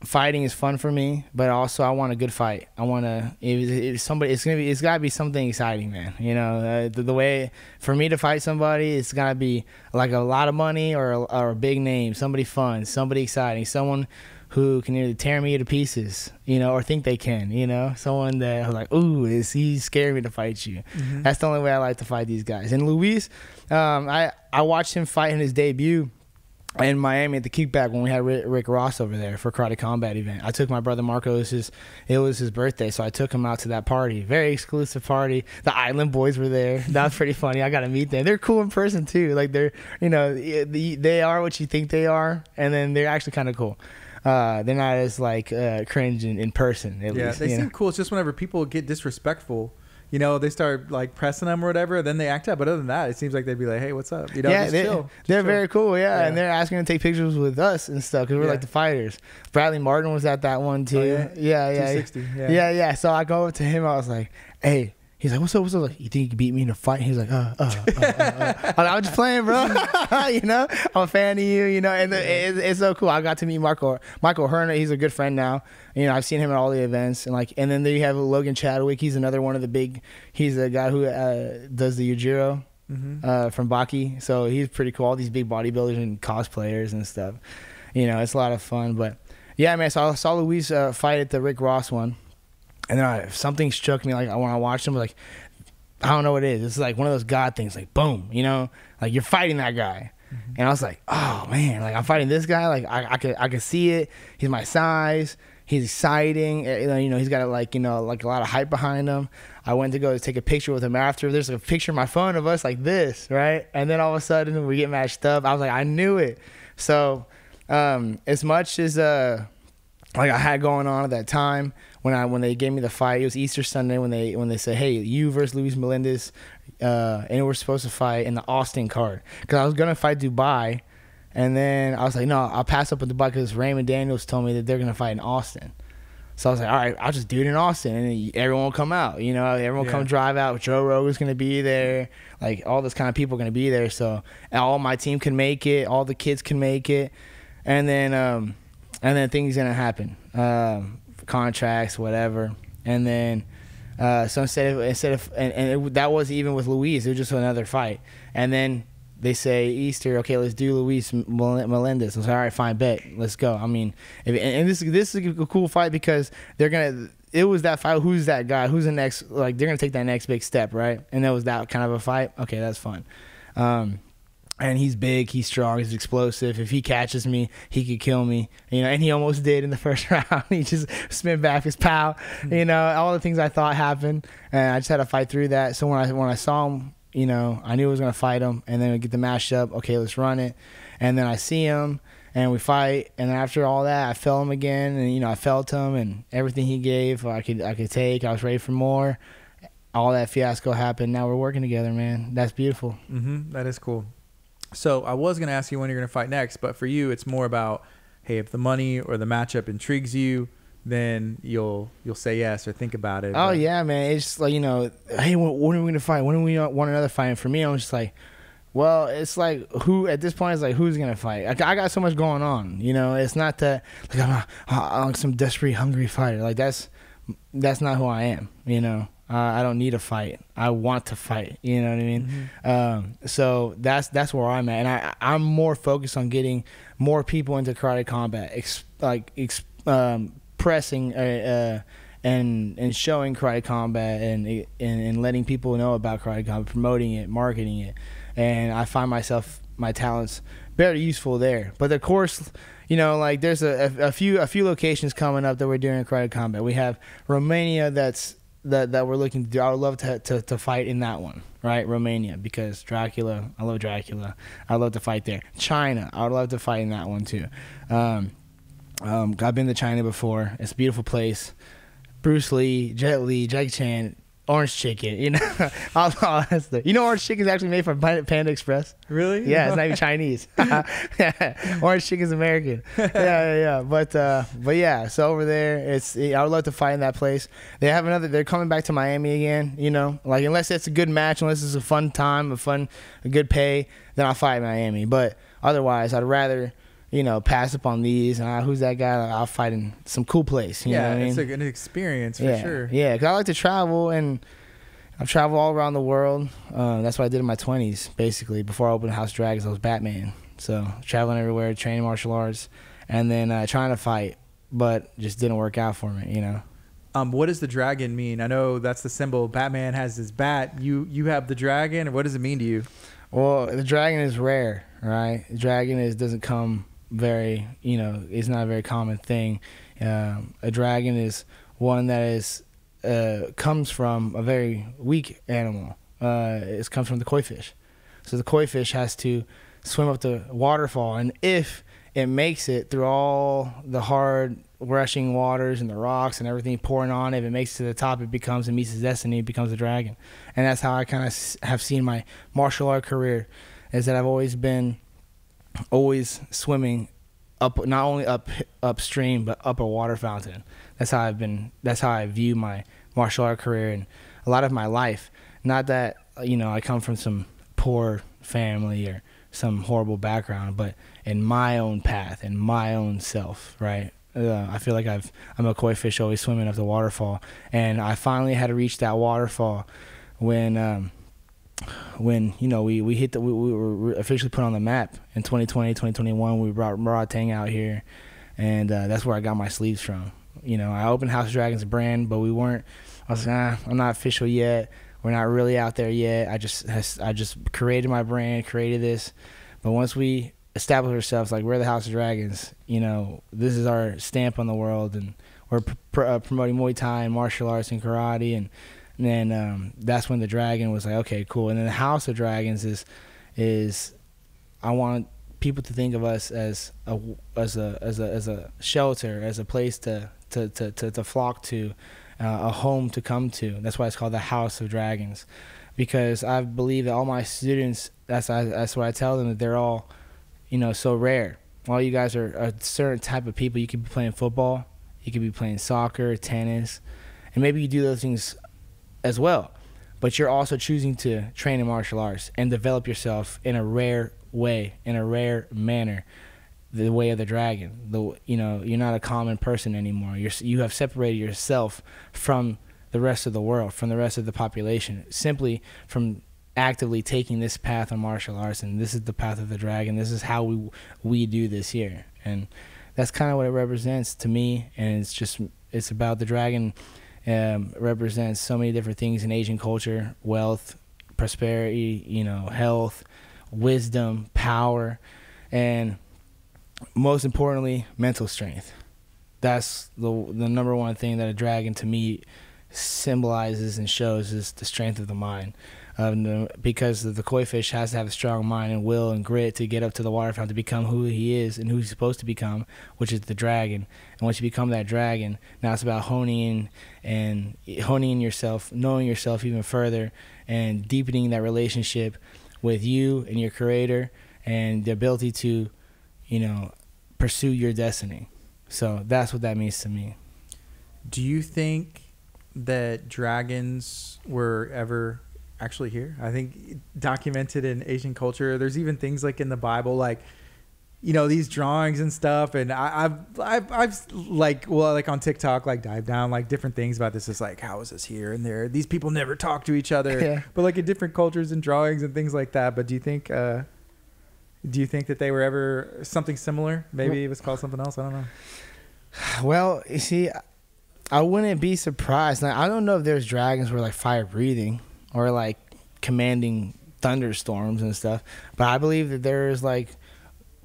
fighting is fun for me, but also I want a good fight. I want to. It's got to be something exciting, man. The way for me to fight somebody, it's got to be like a lot of money or a big name, somebody fun, somebody exciting, someone who can either tear me to pieces, or think they can, someone that like, ooh, he's scaring me to fight you. Mm-hmm. That's the only way I like to fight these guys. And Luis, I watched him fight in his debut in Miami at the Kickback when we had Rick Ross over there for Karate Combat event. I took my brother Marco. It was his birthday, so I took him out to that party. Very exclusive party. The Island Boys were there. That was pretty funny. I got to meet them. They're cool in person too. Like they are what you think they are, and then they're actually kind of cool. They're not as like cringe in person. At least, they seem cool. It's just whenever people get disrespectful, they start like pressing them or whatever, then they act out. But other than that, it seems like they'd be like, hey, what's up? Just chill. They're very cool, yeah. And they're asking to take pictures with us and stuff because we're like the fighters. Bradley Martin was at that one too. Oh, yeah. 260. Yeah. So I go up to him. I was like, hey. He's like, what's up? Like, you think you can beat me in a fight? He's like, I'm like, just playing, bro. I'm a fan of you, and it's so cool. I got to meet Michael Herner. He's a good friend now. I've seen him at all the events. And then there you have Logan Chadwick. He's another one of the big, he's the guy who does the Yujiro from Baki. So he's pretty cool. All these big bodybuilders and cosplayers and stuff. It's a lot of fun. But yeah, man, so I saw Luis fight at the Rick Ross one. And then something struck me, like when I watched him, like, I don't know what it is. It's like one of those God things, like, boom, like you're fighting that guy. Mm-hmm. And I was like, oh, man, like I'm fighting this guy. Like I could see it. He's my size. He's exciting. He's got like a lot of hype behind him. I went to go take a picture with him after. There's a picture on my phone of us like this, right? And then all of a sudden we get matched up. I was like, I knew it. So as much as like I had going on at that time, when they gave me the fight, it was Easter Sunday when they said, hey, you versus Luis Melendez, and we're supposed to fight in the Austin card, because I was gonna fight Dubai, and then I was like, no, I'll pass up on Dubai because Raymond Daniels told me that they're gonna fight in Austin. So I was like, all right, I'll just do it in Austin, and everyone will come out. Everyone will come drive out. Joe Rogan's gonna be there, like all this kind of people are gonna be there. So all my team can make it, all the kids can make it, and then things gonna happen. Contracts, whatever, and then so instead of that was even with Luis, it was just another fight. And then they say Easter, okay, let's do Luis Melendez. I was like, all right, fine, bet, let's go. I mean, this is a cool fight because it was that fight. Who's that guy? Who's the next? Like they're gonna take that next big step, right? And it was that kind of a fight. Okay, that's fun. And he's big, he's strong, he's explosive. If he catches me, he could kill me. You know, and he almost did in the first round. He just spin back his pow. You know, all the things I thought happened, and I just had to fight through that. So when I saw him, you know, I knew I was gonna fight him, and then we get the matchup. Okay, let's run it. And then I see him, and we fight. And then after all that, I felt him again, and you know, I felt him, and everything he gave, I could take. I was ready for more. All that fiasco happened. Now we're working together, man. That's beautiful. That is cool. So I was going to ask you when you're going to fight next, but for you, it's more about, hey, if the money or the matchup intrigues you, then you'll say yes or think about it. Oh, yeah, man. It's like, you know, hey, when are we going to fight? When do we want another fight? And for me, I'm just like, well, it's like at this point, it's like, who's going to fight? I got so much going on, you know. It's not that, like, I'm some desperate, hungry fighter. Like, that's not who I am, you know. I don't need a fight. I want to fight. You know what I mean? So that's where I'm at, and I'm more focused on getting more people into karate combat, pressing and showing karate combat, and letting people know about karate combat, promoting it, marketing it, and I find my talents very useful there. But of course, you know, like there's a few locations coming up that we're doing karate combat. We have Romania that we're looking to do. I would love to fight in that one, right? Romania, because Dracula, I love Dracula. I'd love to fight there. China, I would love to fight in that one too. I've been to China before. It's a beautiful place. Bruce Lee, Jet Li, Jackie Chan, Orange Chicken, you know, all that stuff. You know, Orange Chicken is actually made from Panda Express. Really? Yeah, it's not even Chinese. Orange Chicken's American. Yeah. But yeah. So over there, I would love to fight in that place. They're coming back to Miami again. You know, like unless it's a good match, unless it's a fun time, a good pay, then I'll fight in Miami. But otherwise, I'd rather, you know, pass up on these. And who's that guy? I'll fight in some cool place. You know what I mean? It's an experience for sure. Yeah, because I like to travel, and I've traveled all around the world. That's what I did in my 20s, basically. Before I opened House of Dragons, I was Batman. So traveling everywhere, training martial arts, and then trying to fight, but just didn't work out for me, you know. What does the dragon mean? I know that's the symbol. Batman has his bat. You have the dragon, or what does it mean to you? Well, the dragon is rare, right? The dragon doesn't come very, you know, it's not a very common thing. A dragon is one that is comes from a very weak animal. It comes from the koi fish. So the koi fish has to swim up the waterfall, and if it makes it through all the hard rushing waters and the rocks and everything pouring on it, if it makes it to the top, it meets its destiny, it becomes a dragon. And that's how I kind of have seen my martial art career, is that I've always swimming up, not only upstream, but up a water fountain. That's how I view my martial art career and a lot of my life. Not that, you know, I come from some poor family or some horrible background, but in my own path, in my own self, right? I feel like I'm a koi fish always swimming up the waterfall, and I finally had to reach that waterfall when you know we were officially put on the map in 2020, 2021. We brought Tang out here, and that's where I got my sleeves from. You know, I opened House of Dragons brand, but we weren't. I was like, I'm not official yet. We're not really out there yet. I just created my brand, created this, but once we established ourselves, like, we're the House of Dragons, you know, this is our stamp on the world, and we're promoting Muay Thai and martial arts and karate, and then that's when the dragon was like, okay, cool. And then the House of Dragons is I want people to think of us as a shelter, as a place to flock to, a home to come to. That's why it's called the House of Dragons, because I believe that all my students, that's what I tell them, that they're all, you know, so rare. All you guys are a certain type of people. You could be playing football, you could be playing soccer, tennis, and maybe you do those things as well, but you're also choosing to train in martial arts and develop yourself in a rare way, in a rare manner, the way of the dragon. You know, you're not a common person anymore. You have separated yourself from the rest of the world, from the rest of the population, simply from actively taking this path on martial arts, and this is the path of the dragon. This is how we do this here, and that's kind of what it represents to me. And it's about the dragon. Represents so many different things in Asian culture: wealth, prosperity, you know, health, wisdom, power, and most importantly, mental strength. That's the number one thing that a dragon to me symbolizes and shows is the strength of the mind. Because the koi fish has to have a strong mind and will and grit to get up to the water fountain to become who he is and who he's supposed to become, which is the dragon. And once you become that dragon, now it's about honing in yourself, knowing yourself even further, and deepening that relationship with you and your creator, and the ability to, pursue your destiny. So that's what that means to me. Do you think that dragons were ever actually here? I think documented in Asian culture, there's even things like in the Bible, like, these drawings and stuff. And I've like on TikTok, like dive down, like different things about this. It's like, how is this here and there? These people never talk to each other, Yeah. But like in different cultures and drawings and things like that. But do you think that they were ever something similar? Maybe it was called something else. I don't know. Well, you see, I wouldn't be surprised. Now, I don't know if there's dragons were like fire breathing or like commanding thunderstorms and stuff, but I believe that there's like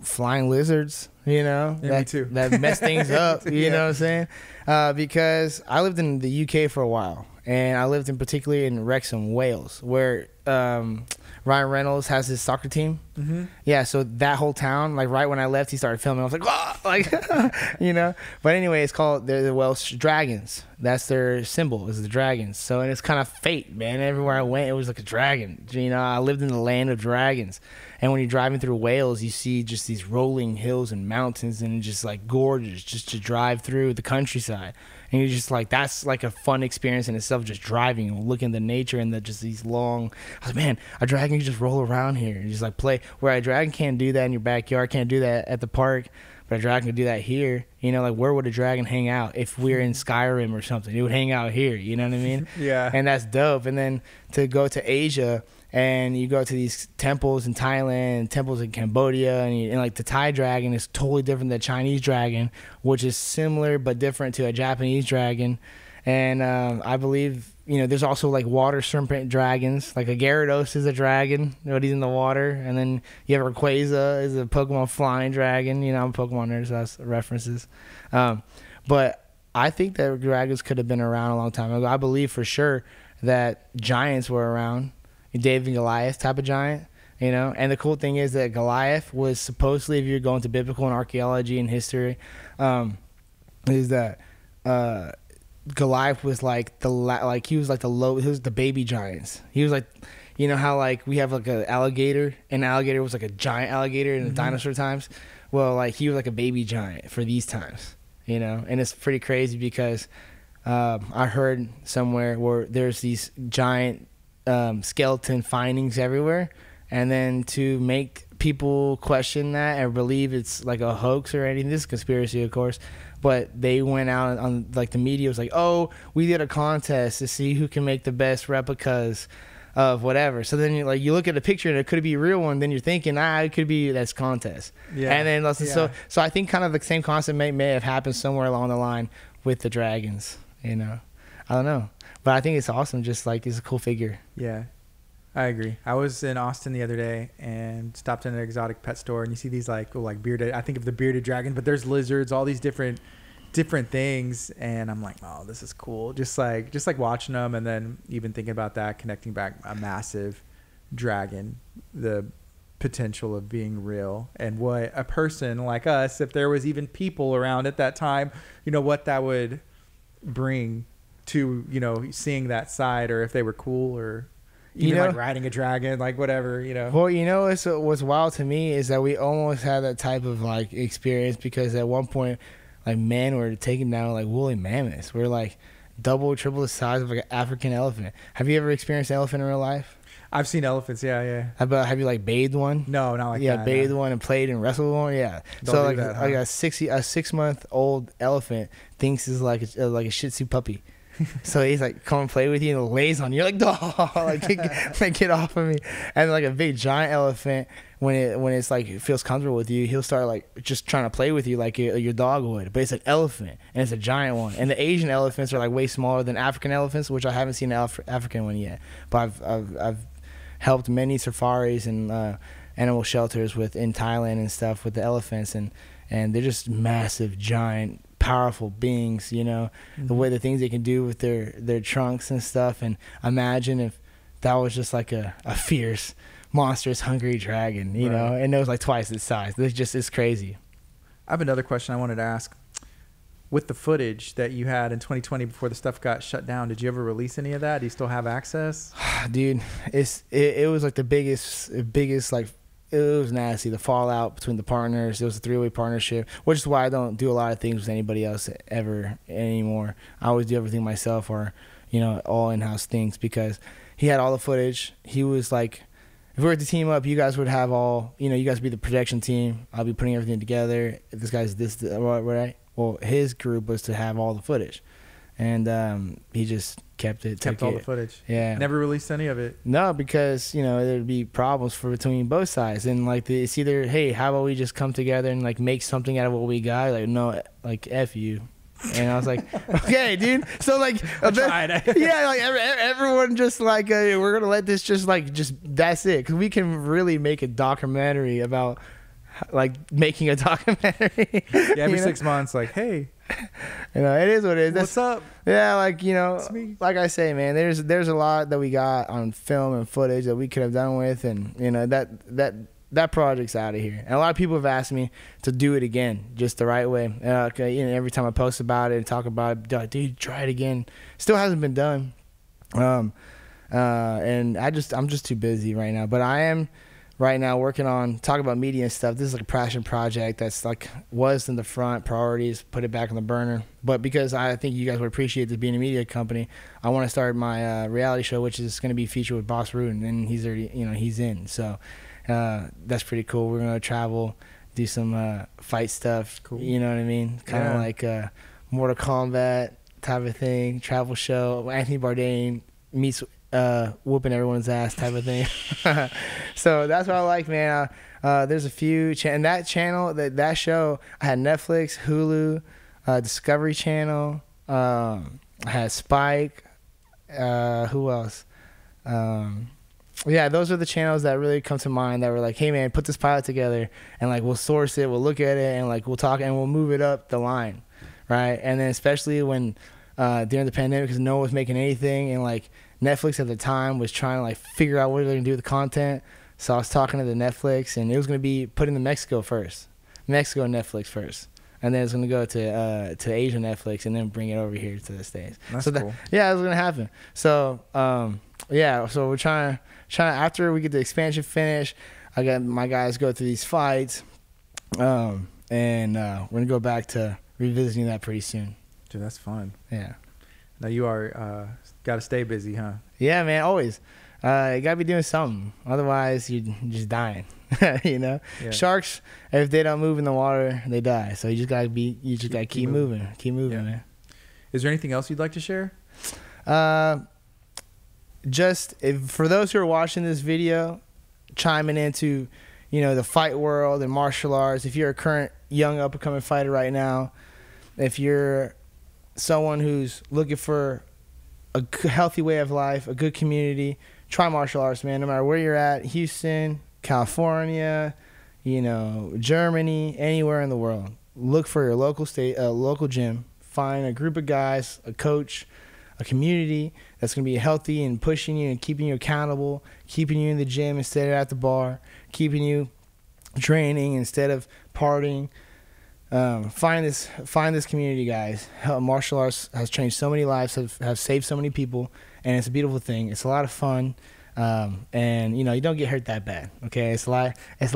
flying lizards, Yeah, me too. that mess things up. You know what I'm saying? Because I lived in the UK for a while, and I lived in particularly in Wrexham, Wales, where Ryan Reynolds has his soccer team. Mm-hmm. Yeah, so that whole town, like right when I left, he started filming. I was like, "Ah!" Like, But anyway, it's called the Welsh Dragons. That's their symbol, is the dragons. So, and it's kind of fate, man. Everywhere I went, it was like a dragon. I lived in the land of dragons. And when you're driving through Wales, you see just these rolling hills and mountains, and just like gorgeous just to drive through the countryside. And you're just like, that's like a fun experience in itself, just driving and looking at the nature and just these long. I was like, man, a dragon can just roll around here and just like play. Where a dragon can't do that in your backyard, can't do that at the park, but a dragon can do that here. Like where would a dragon hang out if we're in Skyrim or something? It would hang out here. You know what I mean? Yeah. And that's dope. And then to go to Asia, and you go to these temples in Thailand, temples in Cambodia, and like the Thai dragon is totally different than the Chinese dragon, which is similar but different to a Japanese dragon. And I believe, there's also like water serpent dragons. Like a Gyarados is a dragon, but he's in the water. And then you have Rayquaza is a Pokemon flying dragon. I'm a Pokemon nerd, so that's references. But I think that dragons could have been around a long time ago. I believe for sure that giants were around. David and Goliath type of giant, and the cool thing is that Goliath was supposedly, if you're going to biblical and archaeology and history, is that Goliath was like he was like he was the baby giants. He was like, how like we have like an alligator, and alligator was like a giant alligator in the dinosaur times. Well, like he was like a baby giant for these times, and it's pretty crazy because I heard somewhere where there's these giant skeleton findings everywhere, and then to make people question that and believe it's like a hoax or anything, this is conspiracy of course, but they went out on like the media was like, oh, we did a contest to see who can make the best replicas of whatever. So then you look at a picture and it could be a real one, then you're thinking, it could be that's contest. Yeah. And then so I think kind of the same concept may have happened somewhere along the line with the dragons. I don't know. But I think it's awesome. Just like he's a cool figure. Yeah, I agree. I was in Austin the other day and stopped in an exotic pet store, and you see these like bearded. I think of the bearded dragon, but there's lizards, all these different things, and I'm like, oh, this is cool. Just like watching them, and then even thinking about that, connecting back a massive dragon, the potential of being real, and what a person like us, if there was even people around at that time, what that would bring to seeing that side, or if they were cool, or even like riding a dragon, like whatever. Well, what's wild to me is that we almost had that type of like experience, because at one point like men were taking down like woolly mammoths. We're like double, triple the size of like an African elephant. Have you ever experienced an elephant in real life? I've seen elephants. Yeah. Have you like bathed one? No, not like that. Yeah, bathed one and played and wrestled one. Yeah. Don't so do like that, like a 6-month-old elephant thinks is like a Shih Tzu puppy. So he's like, come and play with you, and lays on you. You're like, oh, like get off of me. And like a big giant elephant, when it's like it feels comfortable with you, he'll start like just trying to play with you like your dog would. But it's an elephant, and it's a giant one. And the Asian elephants are like way smaller than African elephants, which I haven't seen an African one yet. But I've helped many safaris and animal shelters in Thailand and stuff with the elephants, and they're just massive, giant, powerful beings, you know, the things they can do with their trunks and stuff. And imagine if that was just like a fierce, monstrous, hungry dragon, you know, and it was like twice its size. It's crazy. I have another question I wanted to ask. With the footage that you had in 2020 before the stuff got shut down, did you ever release any of that? Do you still have access? Dude, it was like the biggest like, it was nasty. The fallout between the partners. It was a 3-way partnership, which is why I don't do a lot of things with anybody else ever anymore. I always do everything myself, or, you know, all in-house things, because he had all the footage. He was like, if we were to team up, you guys would have all, you know, you guys would be the production team. I'll be putting everything together. If this guy's right? Well, his group was to have all the footage, and he just kept all the footage. Yeah, never released any of it. No, because, you know, there'd be problems between both sides, and like it's either, hey, how about we just come together and like make something out of what we got? Like, no, like F you. And I was like, okay, dude. So like, yeah, like everyone just like, we're gonna let this just that's it, because we can really make a documentary about like making a documentary. Yeah, every 6 months, like, hey, you know, it is what it is. What's up? Yeah, like, you know, like I say, man, there's a lot that we got on film and footage that we could have done with, and you know, that project's out of here. And a lot of people have asked me to do it again, just the right way. You know, every time I post about it and talk about it, dude, try it again. Still hasn't been done. And I'm just too busy right now. But I am right now working on talking about media and stuff. This is like a passion project that's like was in the front priorities, put it back on the burner. But because I think you guys would appreciate this being a media company, I want to start my reality show, which is going to be featured with Boss Rudin, and he's already, you know, he's in. So that's pretty cool. We're going to travel, do some fight stuff. Cool. You know what I mean? Kind of like Mortal Kombat type of thing, travel show. Anthony Bourdain meets whooping everyone's ass type of thing. So that's what I like, man. There's a few and that channel, that show, I had Netflix, Hulu, Discovery Channel, I had Spike, who else? Yeah, those are the channels that really come to mind, that were like, hey man, put this pilot together, and like we'll source it, we'll look at it, and like we'll talk, and we'll move it up the line, right? And then especially when during the pandemic, because no one was making anything, and like Netflix at the time was trying to like figure out what they're gonna do with the content. So I was talking to the Netflix, and it was gonna be put into Mexico Netflix first, and then it's gonna go to Asia Netflix, and then bring it over here to the States. That's so cool. Yeah, it was gonna happen. So yeah, so we're trying after we get the expansion finished, I got my guys go through these fights, and we're gonna go back to revisiting that pretty soon. Dude, that's fun. Yeah. Now you are got to stay busy, huh? Yeah, man, always. You gotta be doing something, otherwise you're just dying. You know, sharks, if they don't move in the water, they die. So you just gotta keep moving, man. Is there anything else you'd like to share? For those who are watching this video, chiming into, you know, the fight world and martial arts, if you're a current young up and coming fighter right now, if you're someone who's looking for a healthy way of life, a good community, try martial arts, man. No matter where you're at, Houston, California, you know, Germany, anywhere in the world, look for your local gym. Find a group of guys, a coach, a community that's going to be healthy and pushing you and keeping you accountable, keeping you in the gym instead of at the bar, keeping you training instead of partying. Find this community, guys. Martial arts has changed so many lives, have saved so many people, and it's a beautiful thing. It's a lot of fun, and you know, you don't get hurt that bad. Okay, it's a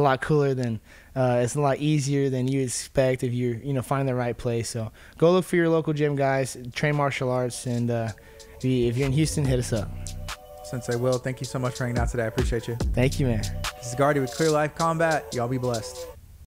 lot cooler than it's a lot easier than you expect if you're find the right place. So go look for your local gym, guys. Train martial arts, and if you're in Houston, hit us up. Sensei Will, thank you so much for hanging out today. I appreciate you. Thank you, man. This is Gardy with Clear Life Combat. Y'all be blessed.